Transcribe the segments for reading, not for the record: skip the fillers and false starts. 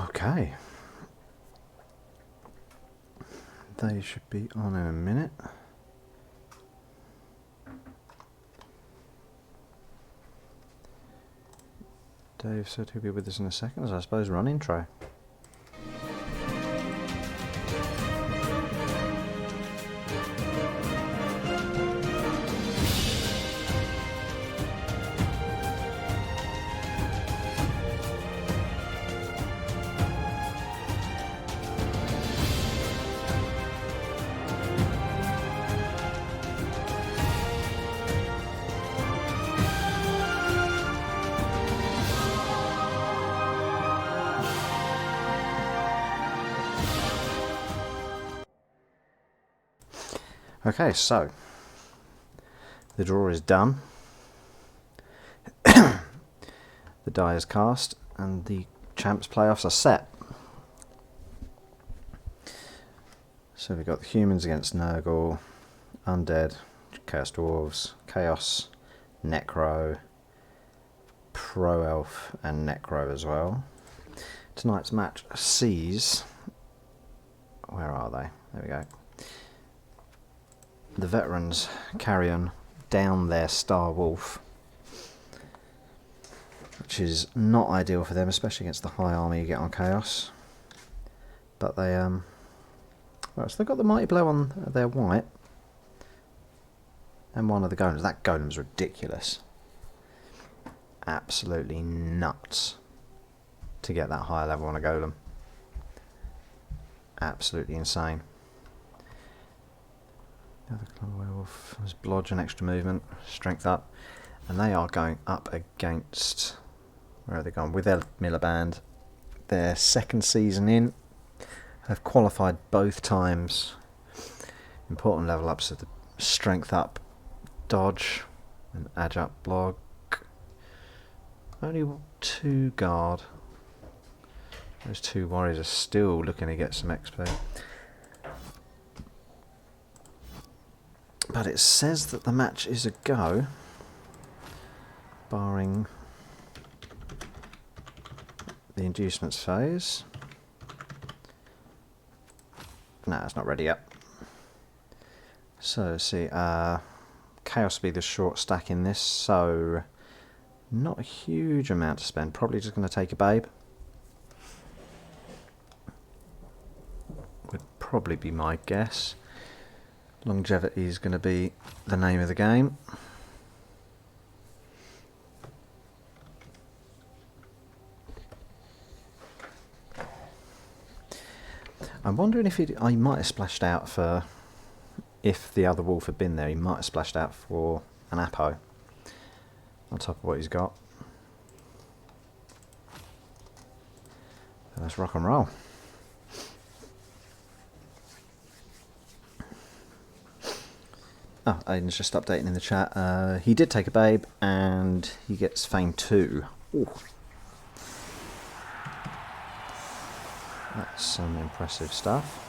Okay. They should be on in a minute. Dave said he'll be with us in a second, as I suppose run intro. Okay, so the draw is done. The die is cast and the champs playoffs are set. So we've got the humans against Nurgle, Undead, Chaos Dwarves, Chaos, Necro, Pro Elf and Necro as well. Tonight's match sees... Where are they? There we go. The veterans carry on down their Star Wolf, which is not ideal for them, especially against the high army you get on Chaos. But they, well, so they've got the Mighty Blow on their white, and one of the golems. That golem's ridiculous. Absolutely nuts to get that high level on a golem. Absolutely insane. Another Clan Werewolf has Blodge and extra movement, strength up, and they are going up against, where are they going? With their Miliband, their second season in, have qualified both times. Important level ups of the strength up, dodge, and edge up block. Only 2 guard. Those 2 warriors are still looking to get some XP. But it says that the match is a go, barring the inducements phase. No, it's not ready yet. So, let's see, Chaos will be the short stack in this, so not a huge amount to spend. Probably just going to take a babe. Would probably be my guess. Longevity is going to be the name of the game. I'm wondering if he might have splashed out for, if the other wolf had been there, he might have splashed out for an Apo on top of what he's got. So let's rock and roll. Oh, Aiden's just updating in the chat. He did take a babe, and he gets Fame 2. Ooh. That's some impressive stuff.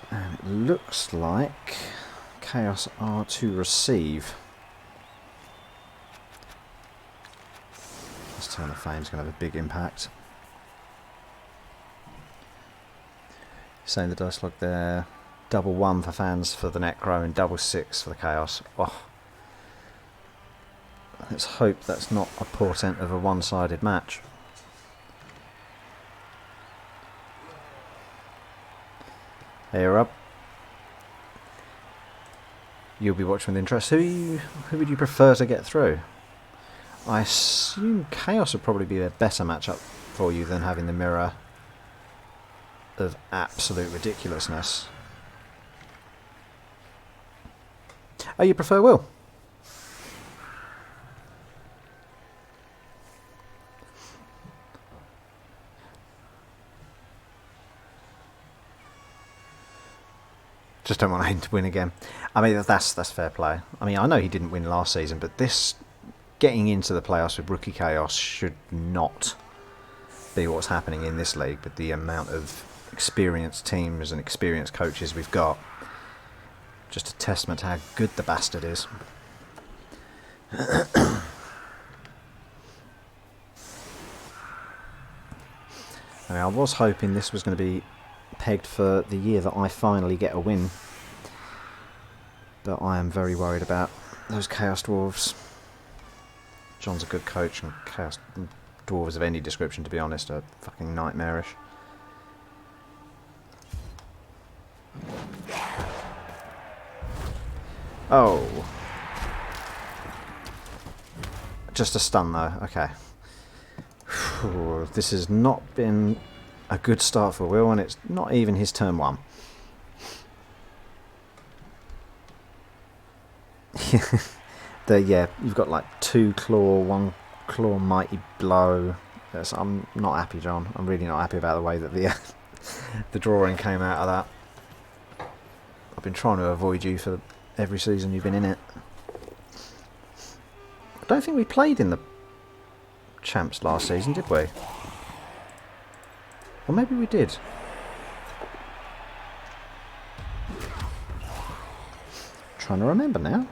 And it looks like Chaos are to receive. This turn of Fame's going to have a big impact. Saying the dice log there, double 1 for fans for the Necro and double 6 for the Chaos. Oh. Let's hope that's not a portent of a one-sided match. Here up. You'll be watching with interest. Who would you prefer to get through? I assume Chaos would probably be a better matchup for you than having the mirror of absolute ridiculousness. Oh, you prefer Will? Just don't want him to win again. I mean, that's fair play. I mean, I know he didn't win last season, but this getting into the playoffs with Rookie Chaos should not be what's happening in this league with the amount of experienced teams and experienced coaches we've got. Just a testament to how good the bastard is. I mean, I was hoping this was going to be pegged for the year that I finally get a win, but I am very worried about those Chaos Dwarves. John's a good coach, and Chaos Dwarves of any description, to be honest, are fucking nightmarish. Oh. Just a stun though, okay. This has not been a good start for Will, and it's not even his turn 1. Yeah, you've got like 2 claw, 1 claw mighty blow. Yes, I'm not happy, John. I'm really not happy about the way that the drawing came out of that. I've been trying to avoid you for every season you've been in it. I don't think we played in the champs last season, did we? Or maybe we did. Trying to remember now.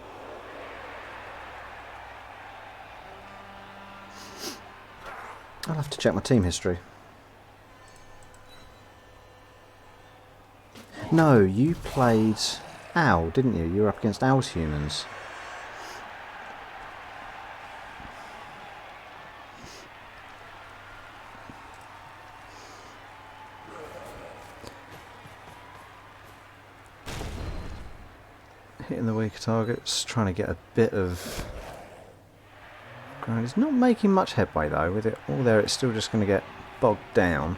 I'll have to check my team history. No, you played Owl, didn't you? You were up against Owl's humans. Hitting the weaker targets, trying to get a bit of ground. He's not making much headway though. With it all there, it's still just going to get bogged down.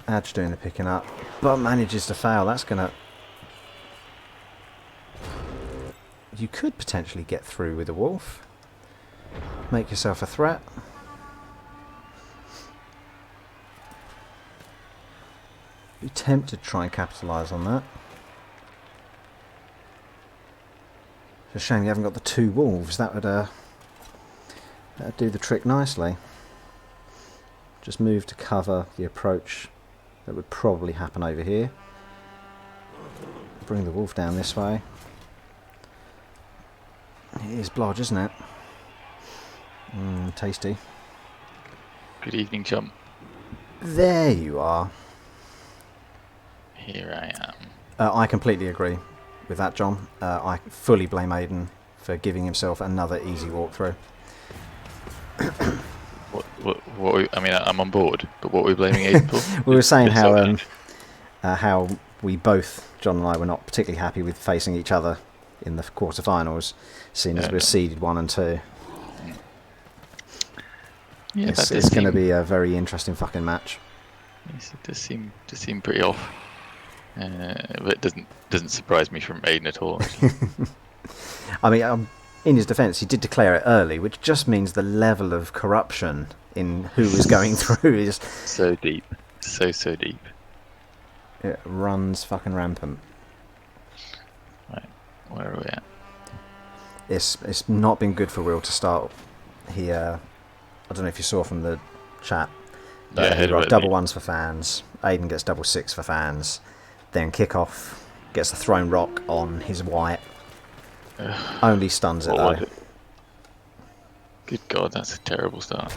Adge doing the picking up, but manages to fail. That's going to... You could potentially get through with a wolf. Make yourself a threat. Be tempted to try and capitalise on that. It's a shame you haven't got the 2 wolves. That would that'd do the trick nicely. Just move to cover the approach that would probably happen over here. Bring the wolf down this way. It is blodge, isn't it? Tasty. Good evening, chum. There you are. Here I am. I completely agree with that, John. I fully blame Aiden for giving himself another easy walkthrough. I mean, I'm on board, but what are we blaming Aiden for? We were saying how we both, John and I, were not particularly happy with facing each other in the quarterfinals, seeing as we're seeded 1 and 2. Yeah, it's going to be a very interesting fucking match. Yes, it does seem pretty off, but it doesn't surprise me from Aiden at all. I mean, in his defence, he did declare it early, which just means the level of corruption in who was going through is so deep, so deep. It runs fucking rampant. Right, where are we at? It's not been good for Will to start. He I don't know if you saw from the chat. Yeah, he got double 1s for fans. Aiden gets double 6 for fans. Then kickoff gets a thrown rock on his white. Only stuns it though. Good God, that's a terrible start.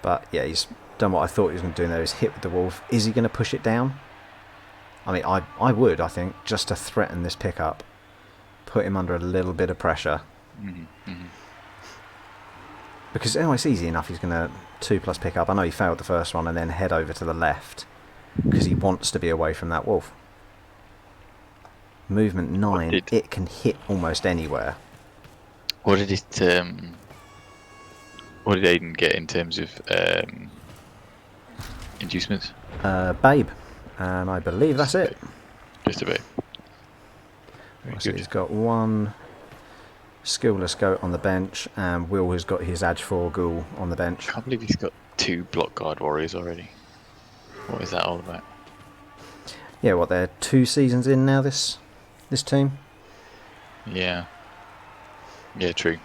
But yeah, he's done what I thought he was going to do there. Is hit with the wolf. Is he going to push it down? I mean, I would, I think, just to threaten this pickup. Put him under a little bit of pressure. Because it's easy enough. He's going to 2+ pick up. I know he failed the first one and then head over to the left because he wants to be away from that wolf. Movement 9, it can hit almost anywhere. What did Aiden get in terms of inducements? Babe, and I believe that's it. Just a babe. So he's got 1 skillless goat on the bench, and Will has got his Adge 4 ghoul on the bench. I can't believe he's got 2 block guard warriors already. What is that all about? Yeah, what, they're 2 seasons in now, this team? Yeah. Yeah, true.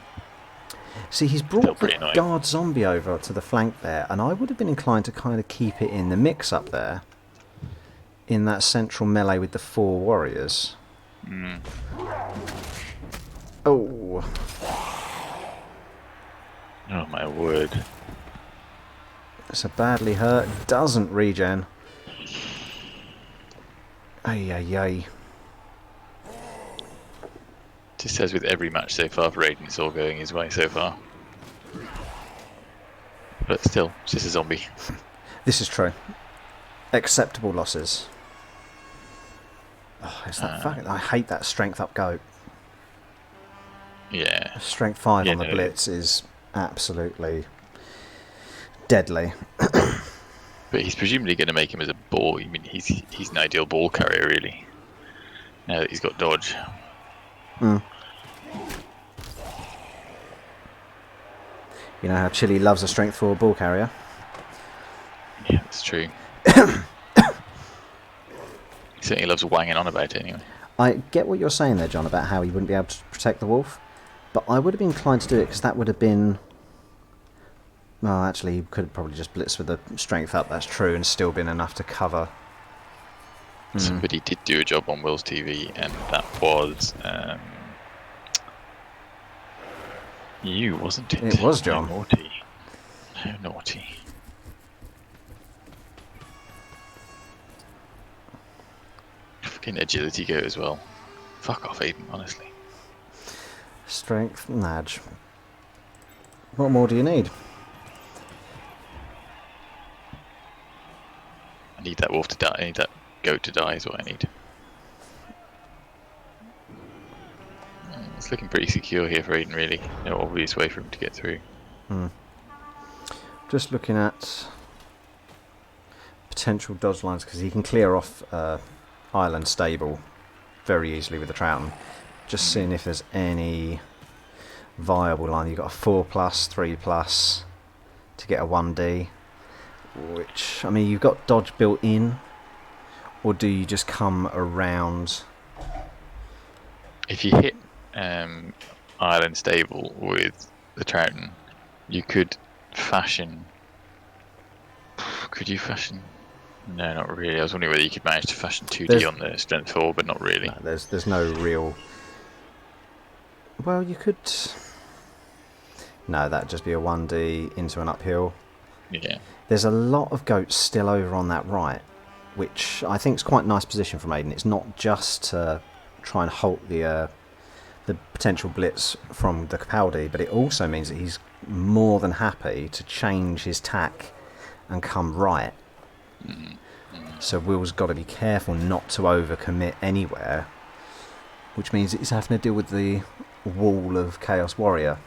See, he's Still brought the pretty annoying. guard zombie over to the flank there, and I would have been inclined to kind of keep it in the mix up there, in that central melee with the 4 warriors. Mm. Oh, Oh my word. so badly hurt, doesn't regen. Ay, ay, ay. Just as with every match so far for Aiden, it's all going his way so far. But still, it's just a zombie. This is true. Acceptable losses. Oh, it's that fucking... I hate that strength up goat. Yeah. Strength 5 on the blitz is absolutely deadly. But he's presumably going to make him as a ball. I mean, he's an ideal ball carrier, really. Now that he's got dodge. Mm. You know how Chile loves a strength 4 ball carrier? Yeah, that's true. He certainly loves wanging on about it anyway. I get what you're saying there, John, about how he wouldn't be able to protect the wolf, but I would have been inclined to do it because that would have been... Well, actually, he could have probably just blitzed with the strength up, that's true, and still been enough to cover. Somebody did do a job on Will's TV, and that was... you, wasn't it? It was, John. How naughty. How naughty. Fucking agility go as well. Fuck off, Aiden, honestly. Strength, nudge. What more do you need? I need that wolf to die. I need that goat to die is what I need. It's looking pretty secure here for Aiden, really. No obvious way for him to get through. Just looking at potential dodge lines, because he can clear off Island Stable very easily with the Trouton. Just seeing if there's any viable line. You've got a 4+, 3+ to get a 1D. Which, I mean, you've got dodge built in, or do you just come around? If you hit Island Stable with the Trouton, you could fashion... Could you fashion... No, not really. I was wondering whether you could manage to fashion 2D on the Strength 4, but not really. No, there's no real... Well, you could... No, that'd just be a 1D into an uphill. Yeah. There's a lot of goats still over on that right, which I think is quite a nice position from Aiden. It's not just to try and halt the potential blitz from the Capaldi, but it also means that he's more than happy to change his tack and come right. So Will's got to be careful not to overcommit anywhere, which means that he's having to deal with the wall of Chaos Warrior.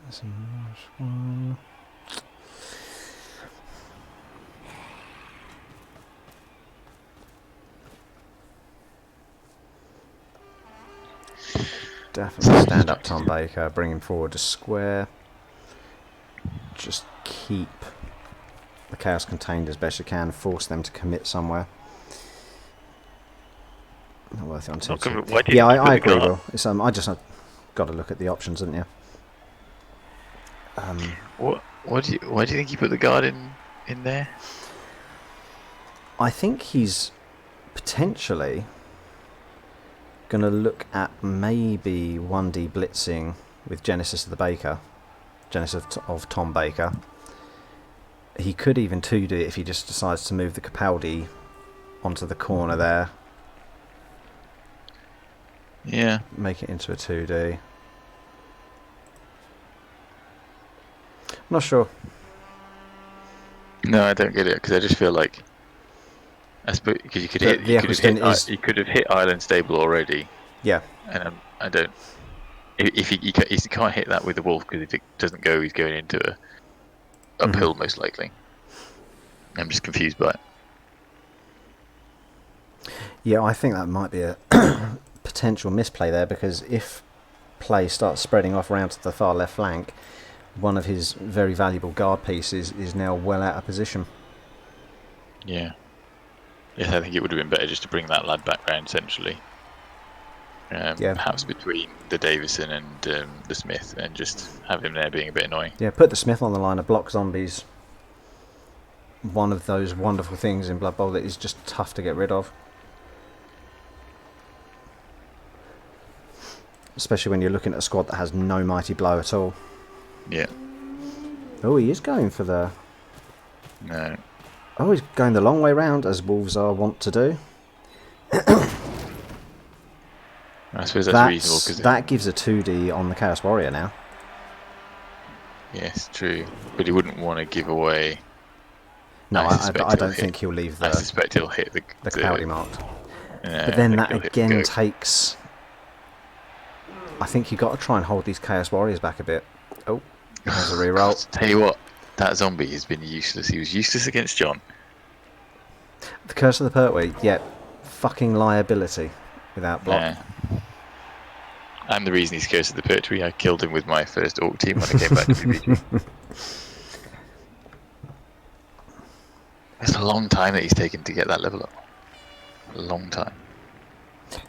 That's a nice one. Definitely stand up Tom Baker, bring him forward to square. Just keep the chaos contained as best you can, force them to commit somewhere. Not worth it on 2-2. Yeah, I agree, Will. It's, I just got to look at the options, haven't you? Why do you think he put the guard in there? I think he's potentially going to look at maybe 1D blitzing with Genesis of the Baker, Genesis of Tom Baker. He could even 2D it if he just decides to move the Capaldi onto the corner there. Yeah. Make it into a 2D. Not sure. No, I don't get it, because I just feel like... Because you could have hit Island Stable already. Yeah. And I don't... If he can't hit that with the wolf, because if it doesn't go, he's going into a uphill most likely. I'm just confused by it. Yeah, I think that might be a potential misplay there, because if play starts spreading off around to the far left flank, one of his very valuable guard pieces is now well out of position. Yeah. Yes, I think it would have been better just to bring that lad back round centrally. Perhaps between the Davison and the Smith, and just have him there being a bit annoying. Yeah, put the Smith on the line of block zombies. One of those wonderful things in Blood Bowl that is just tough to get rid of. Especially when you're looking at a squad that has no mighty blow at all. Yeah. Oh, he is going for the... No. Oh, he's going the long way round, as wolves are wont to do. I suppose that's reasonable. Cause that gives a 2D on the Chaos Warrior now. Yes, true. But he wouldn't want to give away... No, I don't think he'll leave the... I suspect he'll hit the cloudy marked. But then that again takes... I think you've got to try and hold these Chaos Warriors back a bit. Oh, there's a reroll. Tell you what, that zombie has been useless. He was useless against John. The Curse of the Pertwee, yeah, fucking liability without block. Yeah. I'm the reason he's Curse of the Pertwee. I killed him with my first Orc team when I came back to PvP. It's a long time that he's taken to get that level up. A long time.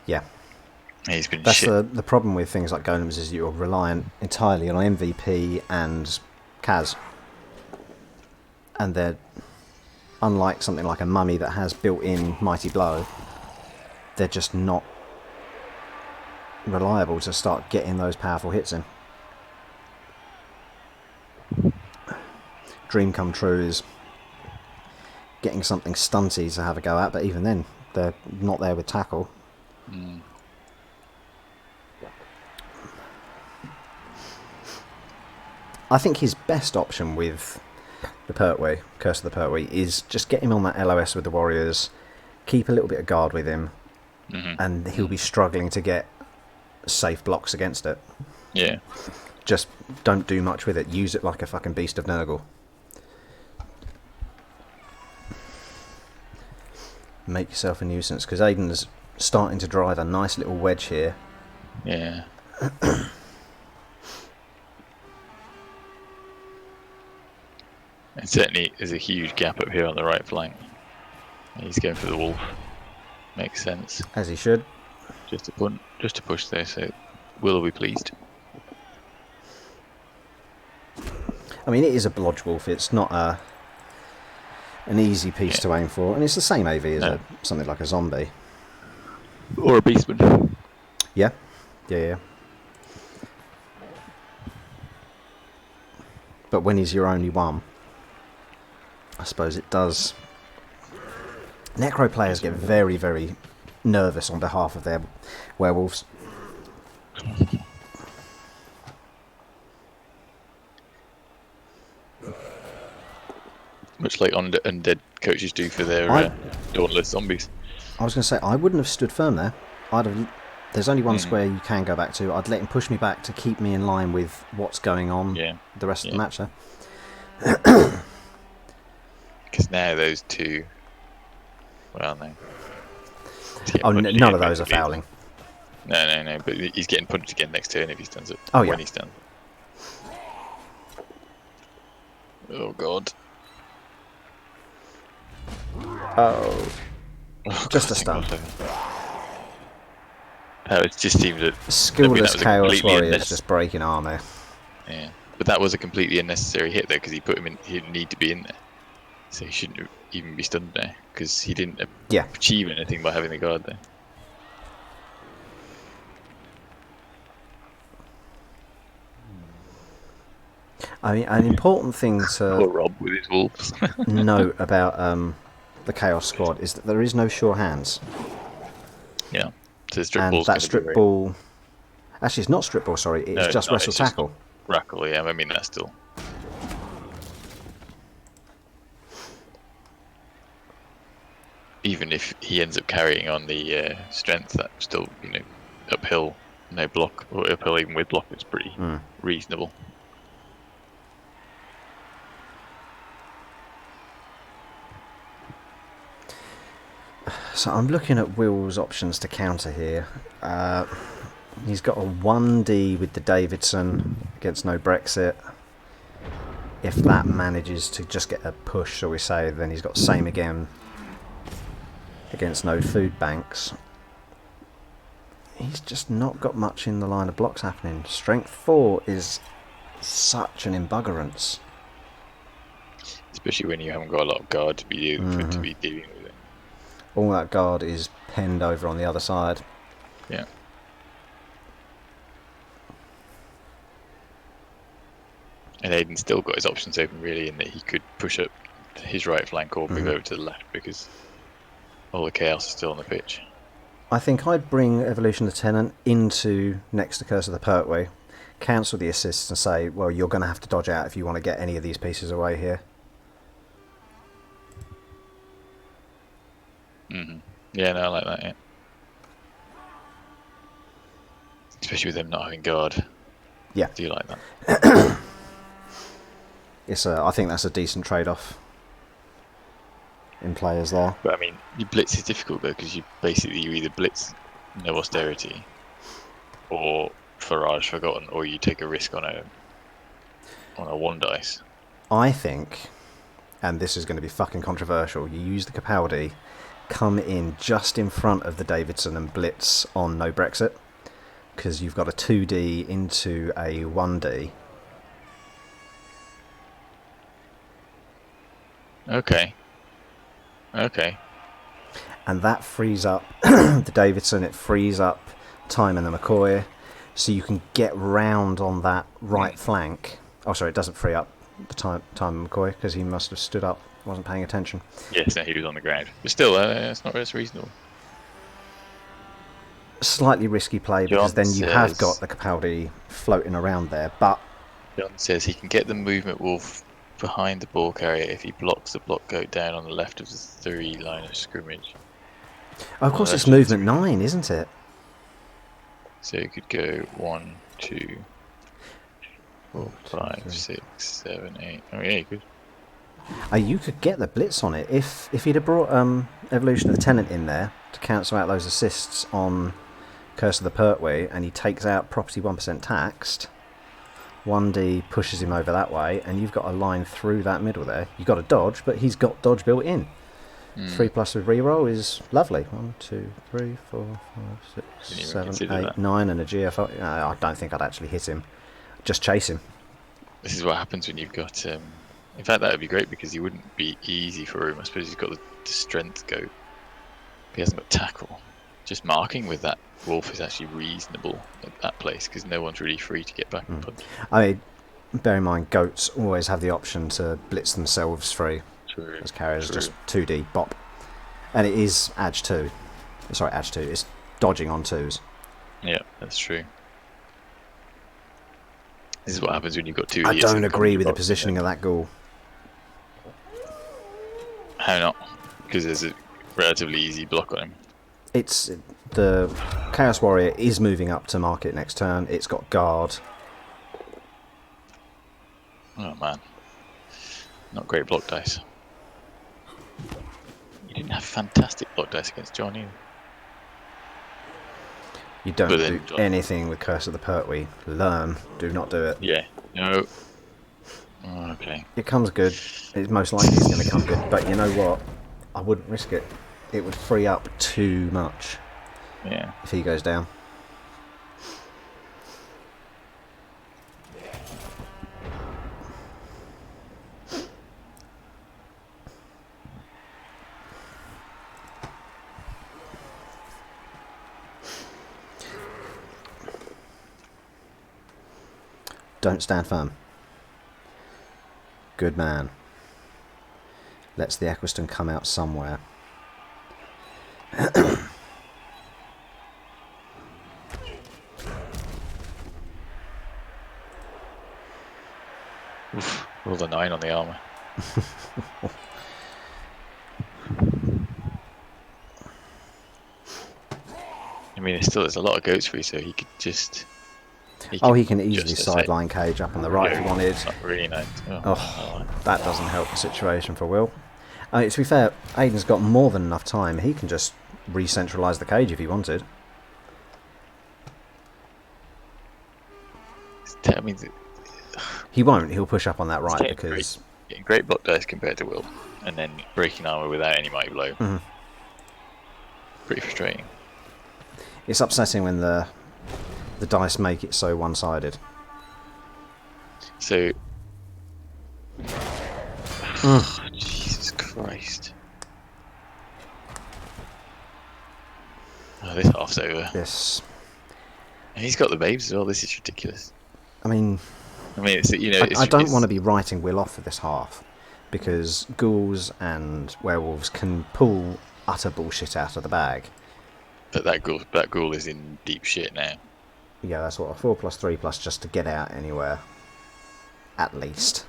Yeah. He's been That's shit. the problem with things like golems, is you're reliant entirely on MVP and Kaz. And they're, unlike something like a mummy that has built-in mighty blow, they're just not reliable to start getting those powerful hits in. Dream come true is getting something stunty to have a go at, but even then, they're not there with tackle. Mm. I think his best option with the Pertwee, Curse of the Pertwee, is just get him on that LOS with the Warriors, keep a little bit of guard with him, and he'll be struggling to get safe blocks against it. Yeah. Just don't do much with it. Use it like a fucking beast of Nurgle. Make yourself a nuisance, because Aiden's starting to drive a nice little wedge here. Yeah. And certainly there's a huge gap up here on the right flank. He's going for the wolf. Makes sense. As he should. Just to push there, so Will be pleased. I mean, it is a blodge wolf. It's not an easy piece to aim for, and it's the same AV as something like a zombie. Or a beastman. Yeah. Yeah. But when he's your only one, I suppose it does. Necro players get very, very nervous on behalf of their werewolves. Much like undead coaches do for their dauntless zombies. I was going to say, I wouldn't have stood firm there. There's only one square you can go back to. I'd let him push me back to keep me in line with what's going on the rest of the match there. Because now those two... Well, no. Oh, none of those are fouling. No, but he's getting punched again next turn if he stands up. Oh, yeah. When he stands. Oh, God. Oh. Just a stun. It just seems that... Skillless Chaos Warriors just breaking armour. Yeah. But that was a completely unnecessary hit, though, because he put him in. He didn't need to be in there. So he shouldn't even be stunned there, because he didn't achieve anything by having the guard there. I mean, an important thing to Poor Rob with his wolves. note about the Chaos Squad is that there is no sure hands. Yeah. So strip and ball's that strip ball... Actually, it's not strip ball, sorry. It's just wrestle tackle. Rackle, yeah. I mean, that's still... Even if he ends up carrying on the strength, that's still, uphill, no block, or uphill even with block, it's pretty reasonable. So I'm looking at Will's options to counter here. He's got a 1D with the Davidson against no Brexit. If that manages to just get a push, shall we say, then he's got same again against no food banks. He's just not got much in the line of blocks happening. Strength 4 is such an embuggerance. Especially when you haven't got a lot of guard to be dealing with it. All that guard is penned over on the other side. Yeah. And Aiden's still got his options open, really, in that he could push up his right flank or move over to the left because all the chaos is still on the pitch. I think I'd bring Evolution Lieutenant into next to Curse of the Pertwee, cancel the assists and say, well, you're going to have to dodge out if you want to get any of these pieces away here. Yeah, no, I like that, yeah. Especially with them not having guard. Yeah. I do like that. I think that's a decent trade-off in players there. But I mean, your blitz is difficult though, because you either blitz no austerity, or Farage Forgotten, or you take a risk on a 1 dice. I think, and this is going to be fucking controversial, you use the Capaldi, come in just in front of the Davidson and blitz on no Brexit, because you've got a 2D into a 1D. Okay. And that frees up the Davidson, it frees up Time and the McCoy, so you can get round on that right flank. Oh, sorry, it doesn't free up the Time and McCoy, because he must have stood up, wasn't paying attention. Yes, no, he was on the ground. But still, that's reasonable. Slightly risky play, because then you have got the Capaldi floating around there, but... John says he can get the movement wolf behind the ball carrier if he blocks the block goat down on the left of the 3 line of scrimmage. Oh, of course, it's movement 9, isn't it? So you could go 1, 2, 4, 5, 6, 7, 8. Oh yeah, you could. You could get the blitz on it if he'd have brought Evolution Lieutenant in there to cancel out those assists on Curse of the Pertwee, and he takes out Property 1% taxed. 1D pushes him over that way, and you've got a line through that middle there. You've got a dodge, but he's got dodge built in. 3+ with reroll is lovely. 1, 2, 3, 4, 5, 6, 7, 8, 9, and a GFO. I don't think I'd actually hit him. Just chase him. This is what happens when you've got. In fact, that would be great because he wouldn't be easy for him. I suppose he's got the strength goat. He hasn't got tackle. Just marking with that wolf is actually reasonable at that place because no one's really free to get back and punch. I mean, bear in mind, goats always have the option to blitz themselves free. True. As carriers, just 2D bop, and it is edge 2. Sorry, edge 2. It's dodging on 2s. Yeah, that's true. This is what happens when you've got 2. I don't agree with the positioning of that ghoul. How not? Because there's a relatively easy block on him. It's the Chaos Warrior is moving up to market next turn. It's got guard. Oh man, not great block dice. You didn't have fantastic block dice against John either. You don't do anything with Curse of the Pertwee. Learn. Do not do it. Yeah. No. Oh, okay. It comes good. It's most likely it's going to come good. But you know what? I wouldn't risk it. It would free up too much. Yeah. If he goes down. Don't stand firm. Good man. Lets the Equiston come out somewhere. Oof, rolled a 9 on the armor. I mean, there's a lot of goats free, so he could just. He can easily sideline cage up on the right if he wanted. That's not really nice. That doesn't help the situation for Will. I mean, to be fair, Aiden's got more than enough time. He can just re-centralise the cage if he wanted. I mean, He won't. He'll push up on that right because... Getting great block dice compared to Will, and then breaking armor without any mighty blow. Mhm. Pretty frustrating. It's upsetting when the dice make it so one-sided. So... Jesus Christ. Oh, this half's over. Yes. And he's got the babes as well. This is ridiculous. I mean, it's, you know, I don't want to be writing Will off for this half, because ghouls and werewolves can pull utter bullshit out of the bag. But that ghoul is in deep shit now. Yeah, that's what, a 4+3+ just to get out anywhere. At least.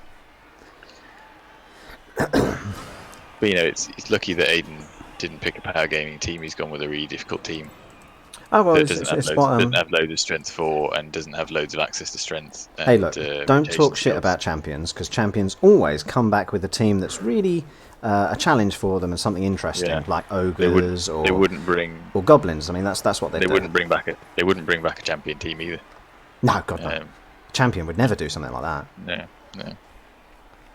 But you know, it's lucky that Aiden didn't pick a power gaming team. He's gone with a really difficult team. Oh, well, That doesn't have loads of strength 4 and doesn't have loads of access to strength. And, hey, look, don't talk shit skills. about champions, because champions always come back with a team that's really a challenge for them and something interesting, like ogres they wouldn't bring or goblins. I mean, that's what they do. They wouldn't bring back a champion team either. No, God no. A champion would never do something like that. No.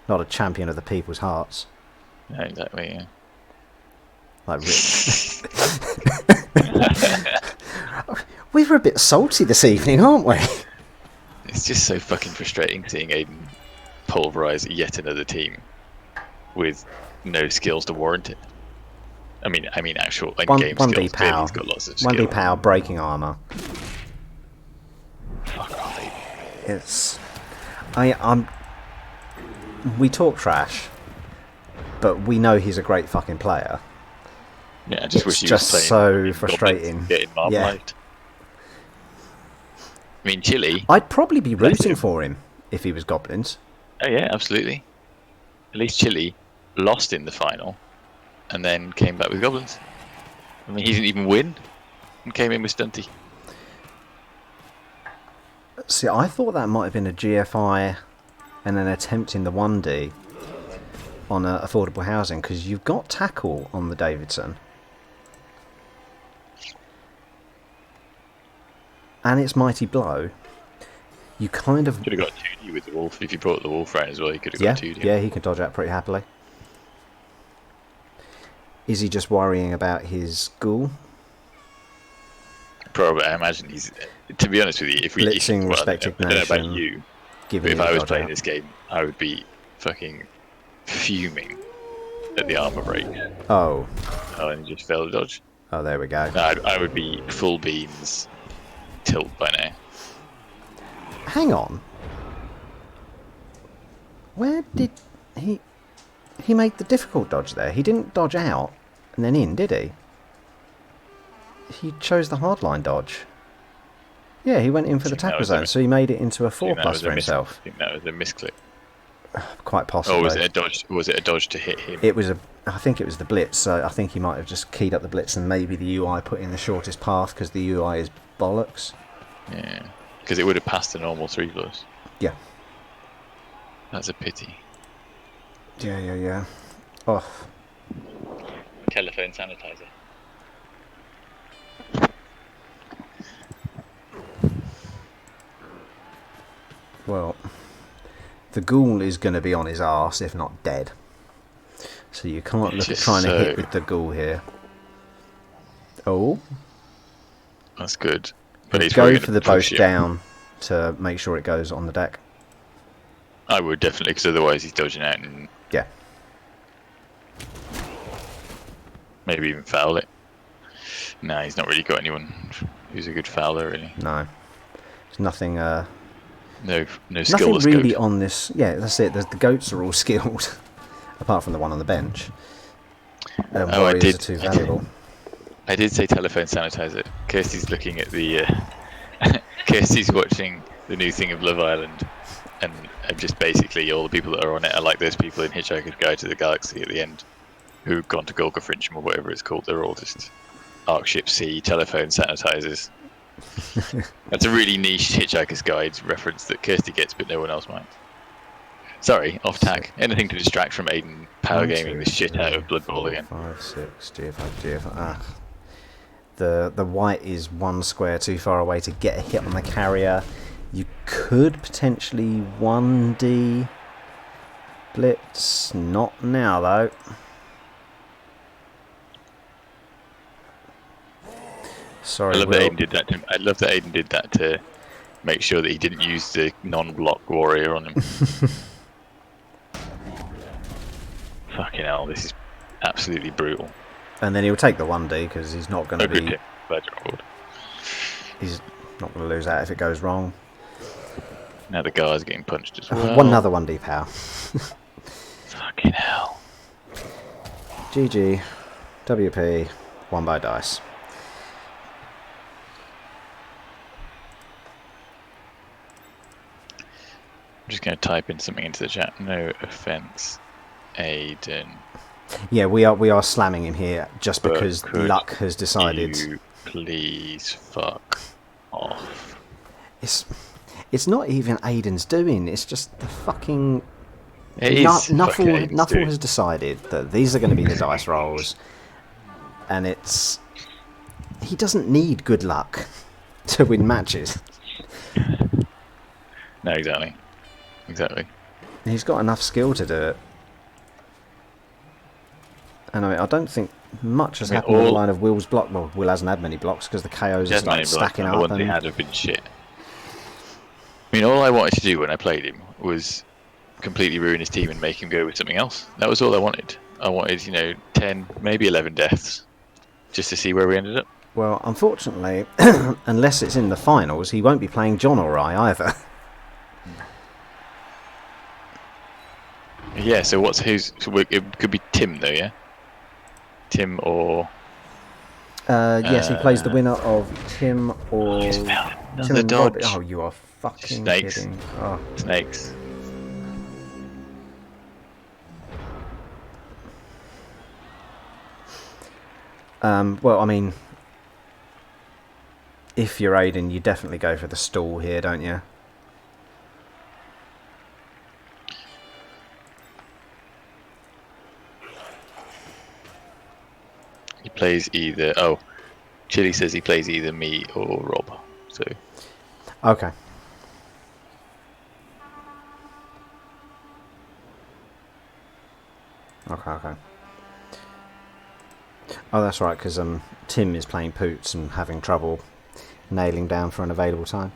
Not a champion of the people's hearts. No, exactly. Yeah. Like Rick. We were a bit salty this evening, aren't we? It's just so fucking frustrating seeing Aiden pulverize yet another team with no skills to warrant it. I mean, actual game skills. 1D power. He's got lots of skill. 1D power, breaking armor. Fuck off, Aiden. It's. We talk trash, but we know he's a great fucking player. Yeah, I just wish he just was playing. so frustrating. Getting marmalade. I mean, Chile. I'd probably be rooting for him if he was goblins. Oh yeah, absolutely. At least Chile lost in the final, and then came back with goblins. I mean, he didn't even win, and came in with Stunty. See, I thought that might have been a GFI and an attempt in the 1D on affordable housing, because you've got tackle on the Davidson. And it's mighty blow. You kind of could have got 2D with the wolf if you brought the wolf round as well. You could have got 2D. Yeah, he can dodge out pretty happily. Is he just worrying about his ghoul? Probably, I imagine he's. To be honest with you, if we blitzing respected I don't know about you, but if I was playing this game, I would be fucking fuming at the armor break. Oh, and he just failed to dodge. Oh, there we go. No, I would be full beans tilt by now. Hang on. Where did he made the difficult dodge there? He didn't dodge out and then in, did he? He chose the hardline dodge. Yeah, he went in for the tackle zone, so he made it into a 4+ for himself. I think that was a misclick. Quite possibly. Or was it a dodge? Was it a dodge to hit him? It was I think it was the blitz. So I think he might have just keyed up the blitz, and maybe the UI put in the shortest path because the UI is bollocks. Yeah, because it would have passed the normal 3+. Yeah. That's a pity. Yeah. Oh. Telephone sanitizer. Well, the ghoul is going to be on his arse, if not dead. So you can't look at trying to hit with the ghoul here. Oh. That's good. But he's go for the boat down to make sure it goes on the deck. I would definitely, because otherwise he's dodging out and yeah, maybe even foul it. No, he's not really got anyone who's a good fouler, really. No, there's nothing. No nothing really goat on this. Yeah, that's it. The goats are all skilled, apart from the one on the bench. Warriors are too valuable. I did say telephone sanitizer. Kirsty's looking at the. Kirsty's watching the new thing of Love Island, and just basically all the people that are on it are like those people in Hitchhiker's Guide to the Galaxy at the end, who've gone to Golga Frincham or whatever it's called. They're all just Arkship C telephone sanitizers. That's a really niche Hitchhiker's Guide reference that Kirsty gets, but no one else might. Sorry, off tag. Anything to distract from Aiden power 1, gaming 2, the shit out 3, of Blood Bowl 4, again. 5, 6, GF5, GF5. Ah. The white is one square too far away to get a hit on the carrier. You could potentially 1D blitz. Not now, though. Sorry, I love Will. that Aiden did that to make sure that he didn't use the non-block warrior on him. Fucking hell, this is absolutely brutal. And then he'll take the 1D because he's not going to be... He's not going to lose out if it goes wrong. Now the guy's getting punched as well. One another 1D power. Fucking hell. GG. WP. 1 by dice. I'm just going to type in something into the chat. No offense, Aiden. Yeah, we are slamming him here just But because could luck has decided. You please fuck off. It's not even Aiden's doing. It's just the fucking It is Nuffle has decided that these are going to be the dice rolls, and he doesn't need good luck to win matches. No, exactly. He's got enough skill to do it. And I don't think much has happened on the line of Will's block. Well, Will hasn't had many blocks because the KOs have started stacking up. The ones he had have been shit. I mean, all I wanted to do when I played him was completely ruin his team and make him go with something else. That was all I wanted. I wanted, 10, maybe 11 deaths, just to see where we ended up. Well, unfortunately, unless it's in the finals, he won't be playing John or I either. Yeah, so it could be Tim though, yeah? Tim or... yes, he plays the winner of Tim or... Tim and dodge. Robbie. Oh, you are fucking Snakes. kidding. Oh. Snakes. Well, I mean, if you're Aiden, you definitely go for the stall here, don't you? He plays either... Oh, Chili says he plays either me or Rob. So... Okay. Okay. Oh, that's right, because Tim is playing Poots and having trouble nailing down for an available time.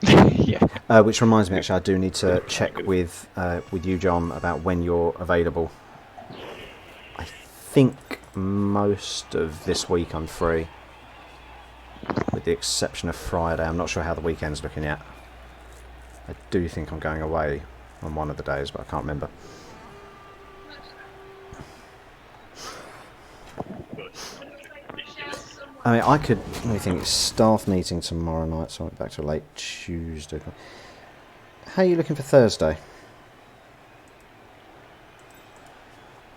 Yeah. Which reminds me, actually, I do need to check with you, John, about when you're available. I think most of this week I'm free, with the exception of Friday. I'm not sure how the weekend's looking yet. I do think I'm going away on one of the days, but I can't remember. I mean, I could... Let me think. It's staff meeting tomorrow night, so I went back to late Tuesday. How are you looking for Thursday?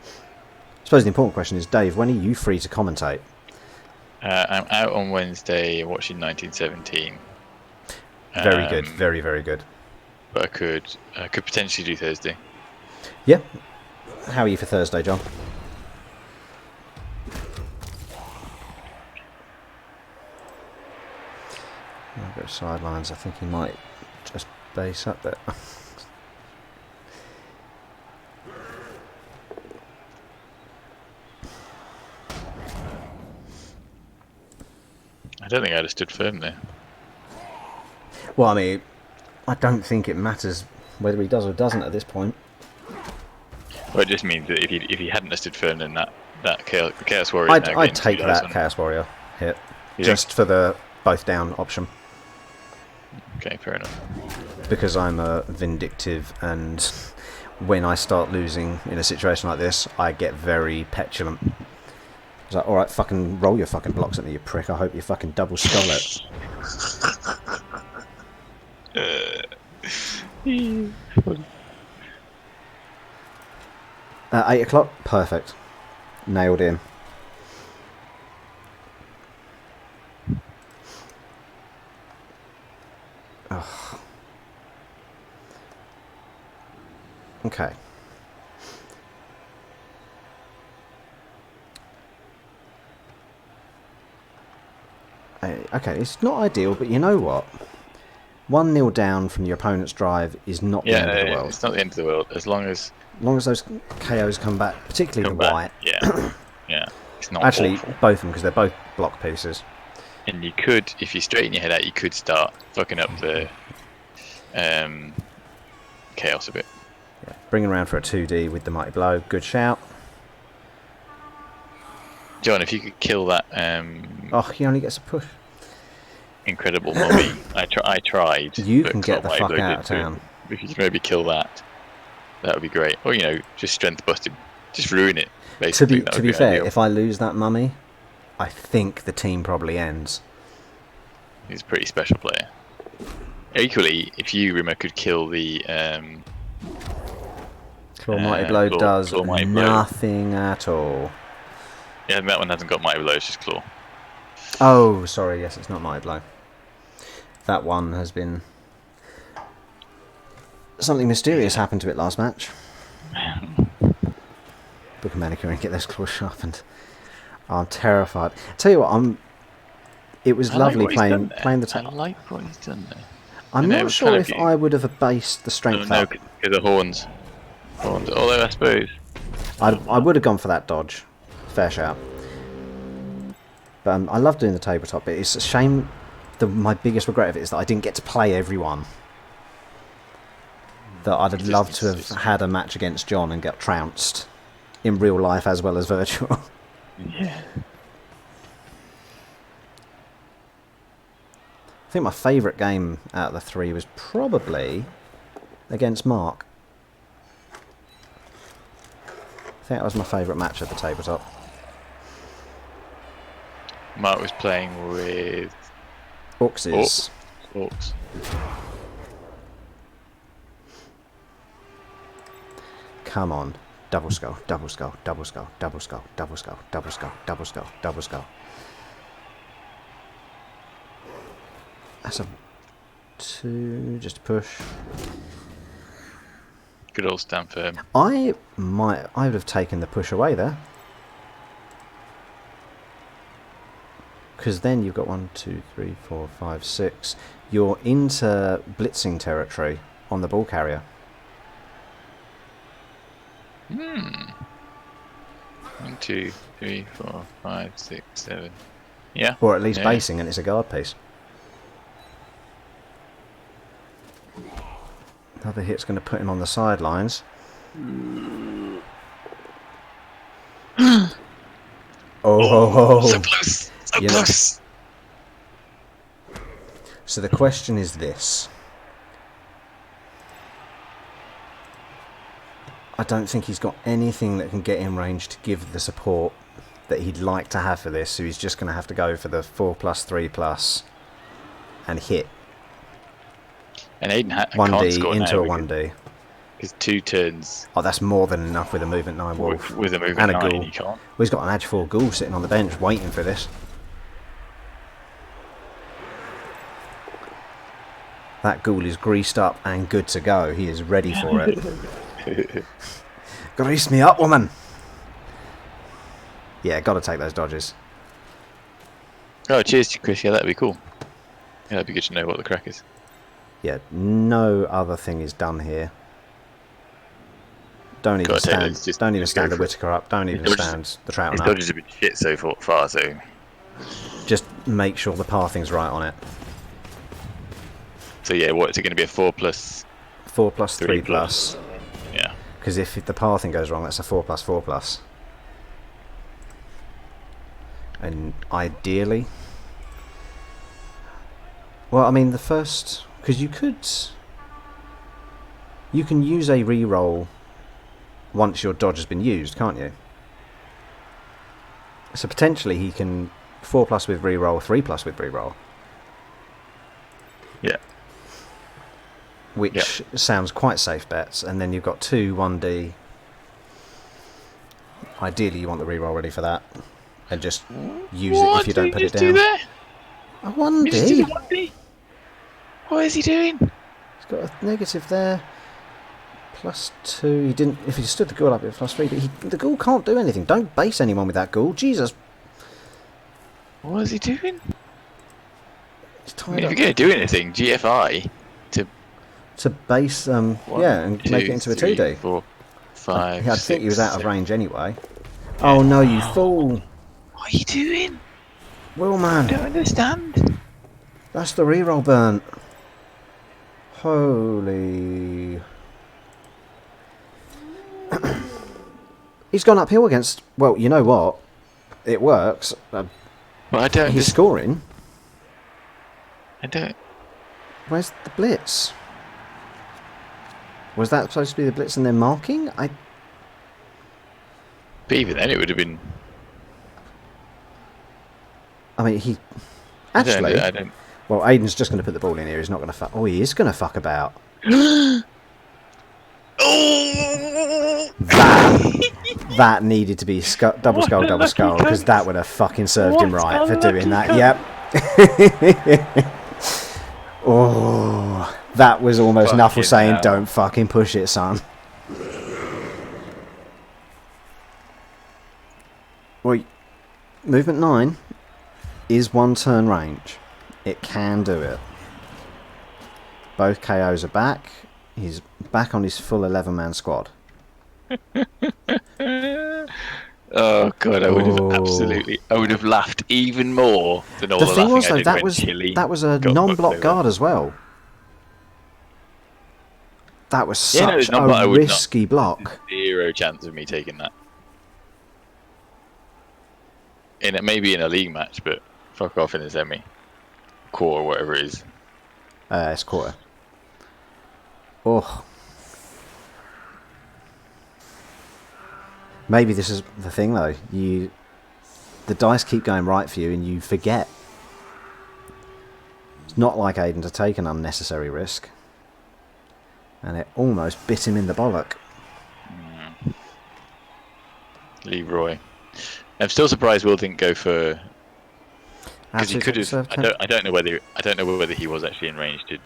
I suppose the important question is, Dave, when are you free to commentate? I'm out on Wednesday watching 1917. Very good. Very, very good. But I could potentially do Thursday. Yeah. How are you for Thursday, John? I'll go sidelines. I think he might just base up there. I don't think I'd have stood firm there. Well, I mean, I don't think it matters whether he does or doesn't at this point. Well, it just means that if he hadn't have stood firm, then that Chaos Warrior... I'd take that Chaos Warrior hit, just for the both down option. Okay, fair enough. Because I'm vindictive, and when I start losing in a situation like this, I get very petulant. It's like, alright, fucking roll your fucking blocks at me, you prick. I hope you fucking double skull it. 8 o'clock? Perfect. Nailed in. Ugh. Okay. Okay, it's not ideal, but you know what? 1-0 down from your opponent's drive is not the Yeah, end of the world. it's not the end of the world as long as Those KOs come back, particularly the white. Yeah, yeah. It's not Actually, awful. both of them, because they're both block pieces. And you could, if you straighten your head out, you could start fucking up the chaos a bit. Yeah. Bringing around for a 2D with the mighty blow. Good shout. John, if you could kill that Oh, he only gets a push. incredible mummy, I tried. You but can get the Mighty fuck Blow out of did town. If you could maybe kill that, that would be great. Or, just strength bust him. Just ruin it, basically. To be fair, if I lose that mummy, I think the team probably ends. He's a pretty special player. Equally, if you, Rimmer, could kill the... Claw Mighty Blow does Claw Mighty nothing at all. Yeah, that one hasn't got Mighty Blow, it's just Claw. Oh, sorry, yes, it's not Mighty Blow. That one has been... Something mysterious happened to it last match. Book a manicure and get those claws sharpened. I'm terrified. Tell you what, it was lovely playing the... I like what he's done there. I'm not sure if I would have abased the strength up. No, because the horns. Although I suppose... I would have gone for that dodge. Fair shout. But I love doing the tabletop bit. It's a shame. My biggest regret of it is that I didn't get to play everyone. That I'd have loved to have had a match against John and get trounced. In real life as well as virtual. Yeah. I think my favourite game out of the three was probably against Mark. I think that was my favourite match at the tabletop. Mark was playing with... Orcs. Orcs. Come on. Double skull, double skull, double skull, double skull, double skull, double skull, double skull, double skull. That's a 2, just a push. Good old stand firm. I would have taken the push away there. Because then you've got 1, 2, 3, 4, 5, 6. You're into blitzing territory on the ball carrier. 1, 2, 3, 4, 5, 6, 7. Yeah. Or at least basing, and it's a guard piece. Another hit's going to put him on the sidelines. Oh, so close! So close! So the question is this. I don't think he's got anything that can get in range to give the support that he'd like to have for this, so he's just going to have to go for the 4+, 3+, and hit. And Aiden can't 1D score into now a 1D. Because 2 turns Oh, that's more than enough with a movement 9 wolf. with a movement and a 9, ghoul. you can't. Well, he's got an Edge 4 ghoul sitting on the bench waiting for this. That ghoul is greased up and good to go. He is ready for it. Grease me up, woman! Yeah, got to take those dodges. Oh, cheers, Chris. Yeah, that'd be cool. Yeah, that'd be good to know what the crack is. Yeah, no other thing is done here. Don't even stand the Whittaker up. Don't even stand the Trouton His up. dodges have been shit so far, so... Just make sure the pathing's right on it. So yeah, what is it going to be, a 4+? 4+, 3+. Yeah. Because if the pathing goes wrong, that's a 4+, 4+. And ideally... Well, I mean, the first... Because you can use a reroll once your dodge has been used, can't you? So potentially he can 4+ with reroll, 3+ with reroll. Yeah. Which sounds quite safe bets, and then you've got 2 1D. Ideally you want the reroll ready for that. And just use it if you don't put it down. A 1D? What is he doing? He's got a negative there. +2. He didn't. If he stood the ghoul up, it's +3. But the ghoul can't do anything. Don't base anyone with that ghoul. Jesus. What is he doing? He's I mean, tied if up. you're going to do anything, GFI To base, one, yeah, and two, make it into a 2D. 4, 5. I think he was out of 6, range anyway. Oh no, you fool! What are you doing? Will I man, don't understand. that's the reroll burnt. Holy. He's gone uphill against. Well, you know what? It works. But I don't. He's scoring. I don't. Where's the blitz? Was that supposed to be the blitz and then marking? But even then, it would have been. I mean, he. Actually. I don't. Well, Aiden's just going to put the ball in here. He's not going to fuck. Oh, he is going to fuck about. That needed to be double skull, because that would have fucking served him right for doing that. Yep. Oh, that was almost Nuffle saying, hell. "Don't fucking push it, son." Well, movement 9 is 1 turn range. It can do it. Both KOs are back. He's back on his full 11-man squad. Oh god, I would have I would have laughed even more than all The the thing laughing was, I though, did when that was a got non-block fucked guard over. as well. That was Yeah, no, such it's not, but I a would risky block. 0 chance of me taking that. Maybe in a league match, but fuck off in the semi, quarter, whatever it is. It's quarter. Oh. Maybe this is the thing, though. The dice keep going right for you, and you forget. It's not like Aiden to take an unnecessary risk. And it almost bit him in the bollock. Leroy. I'm still surprised Will didn't go for, because he could have. I don't know whether he was actually in range to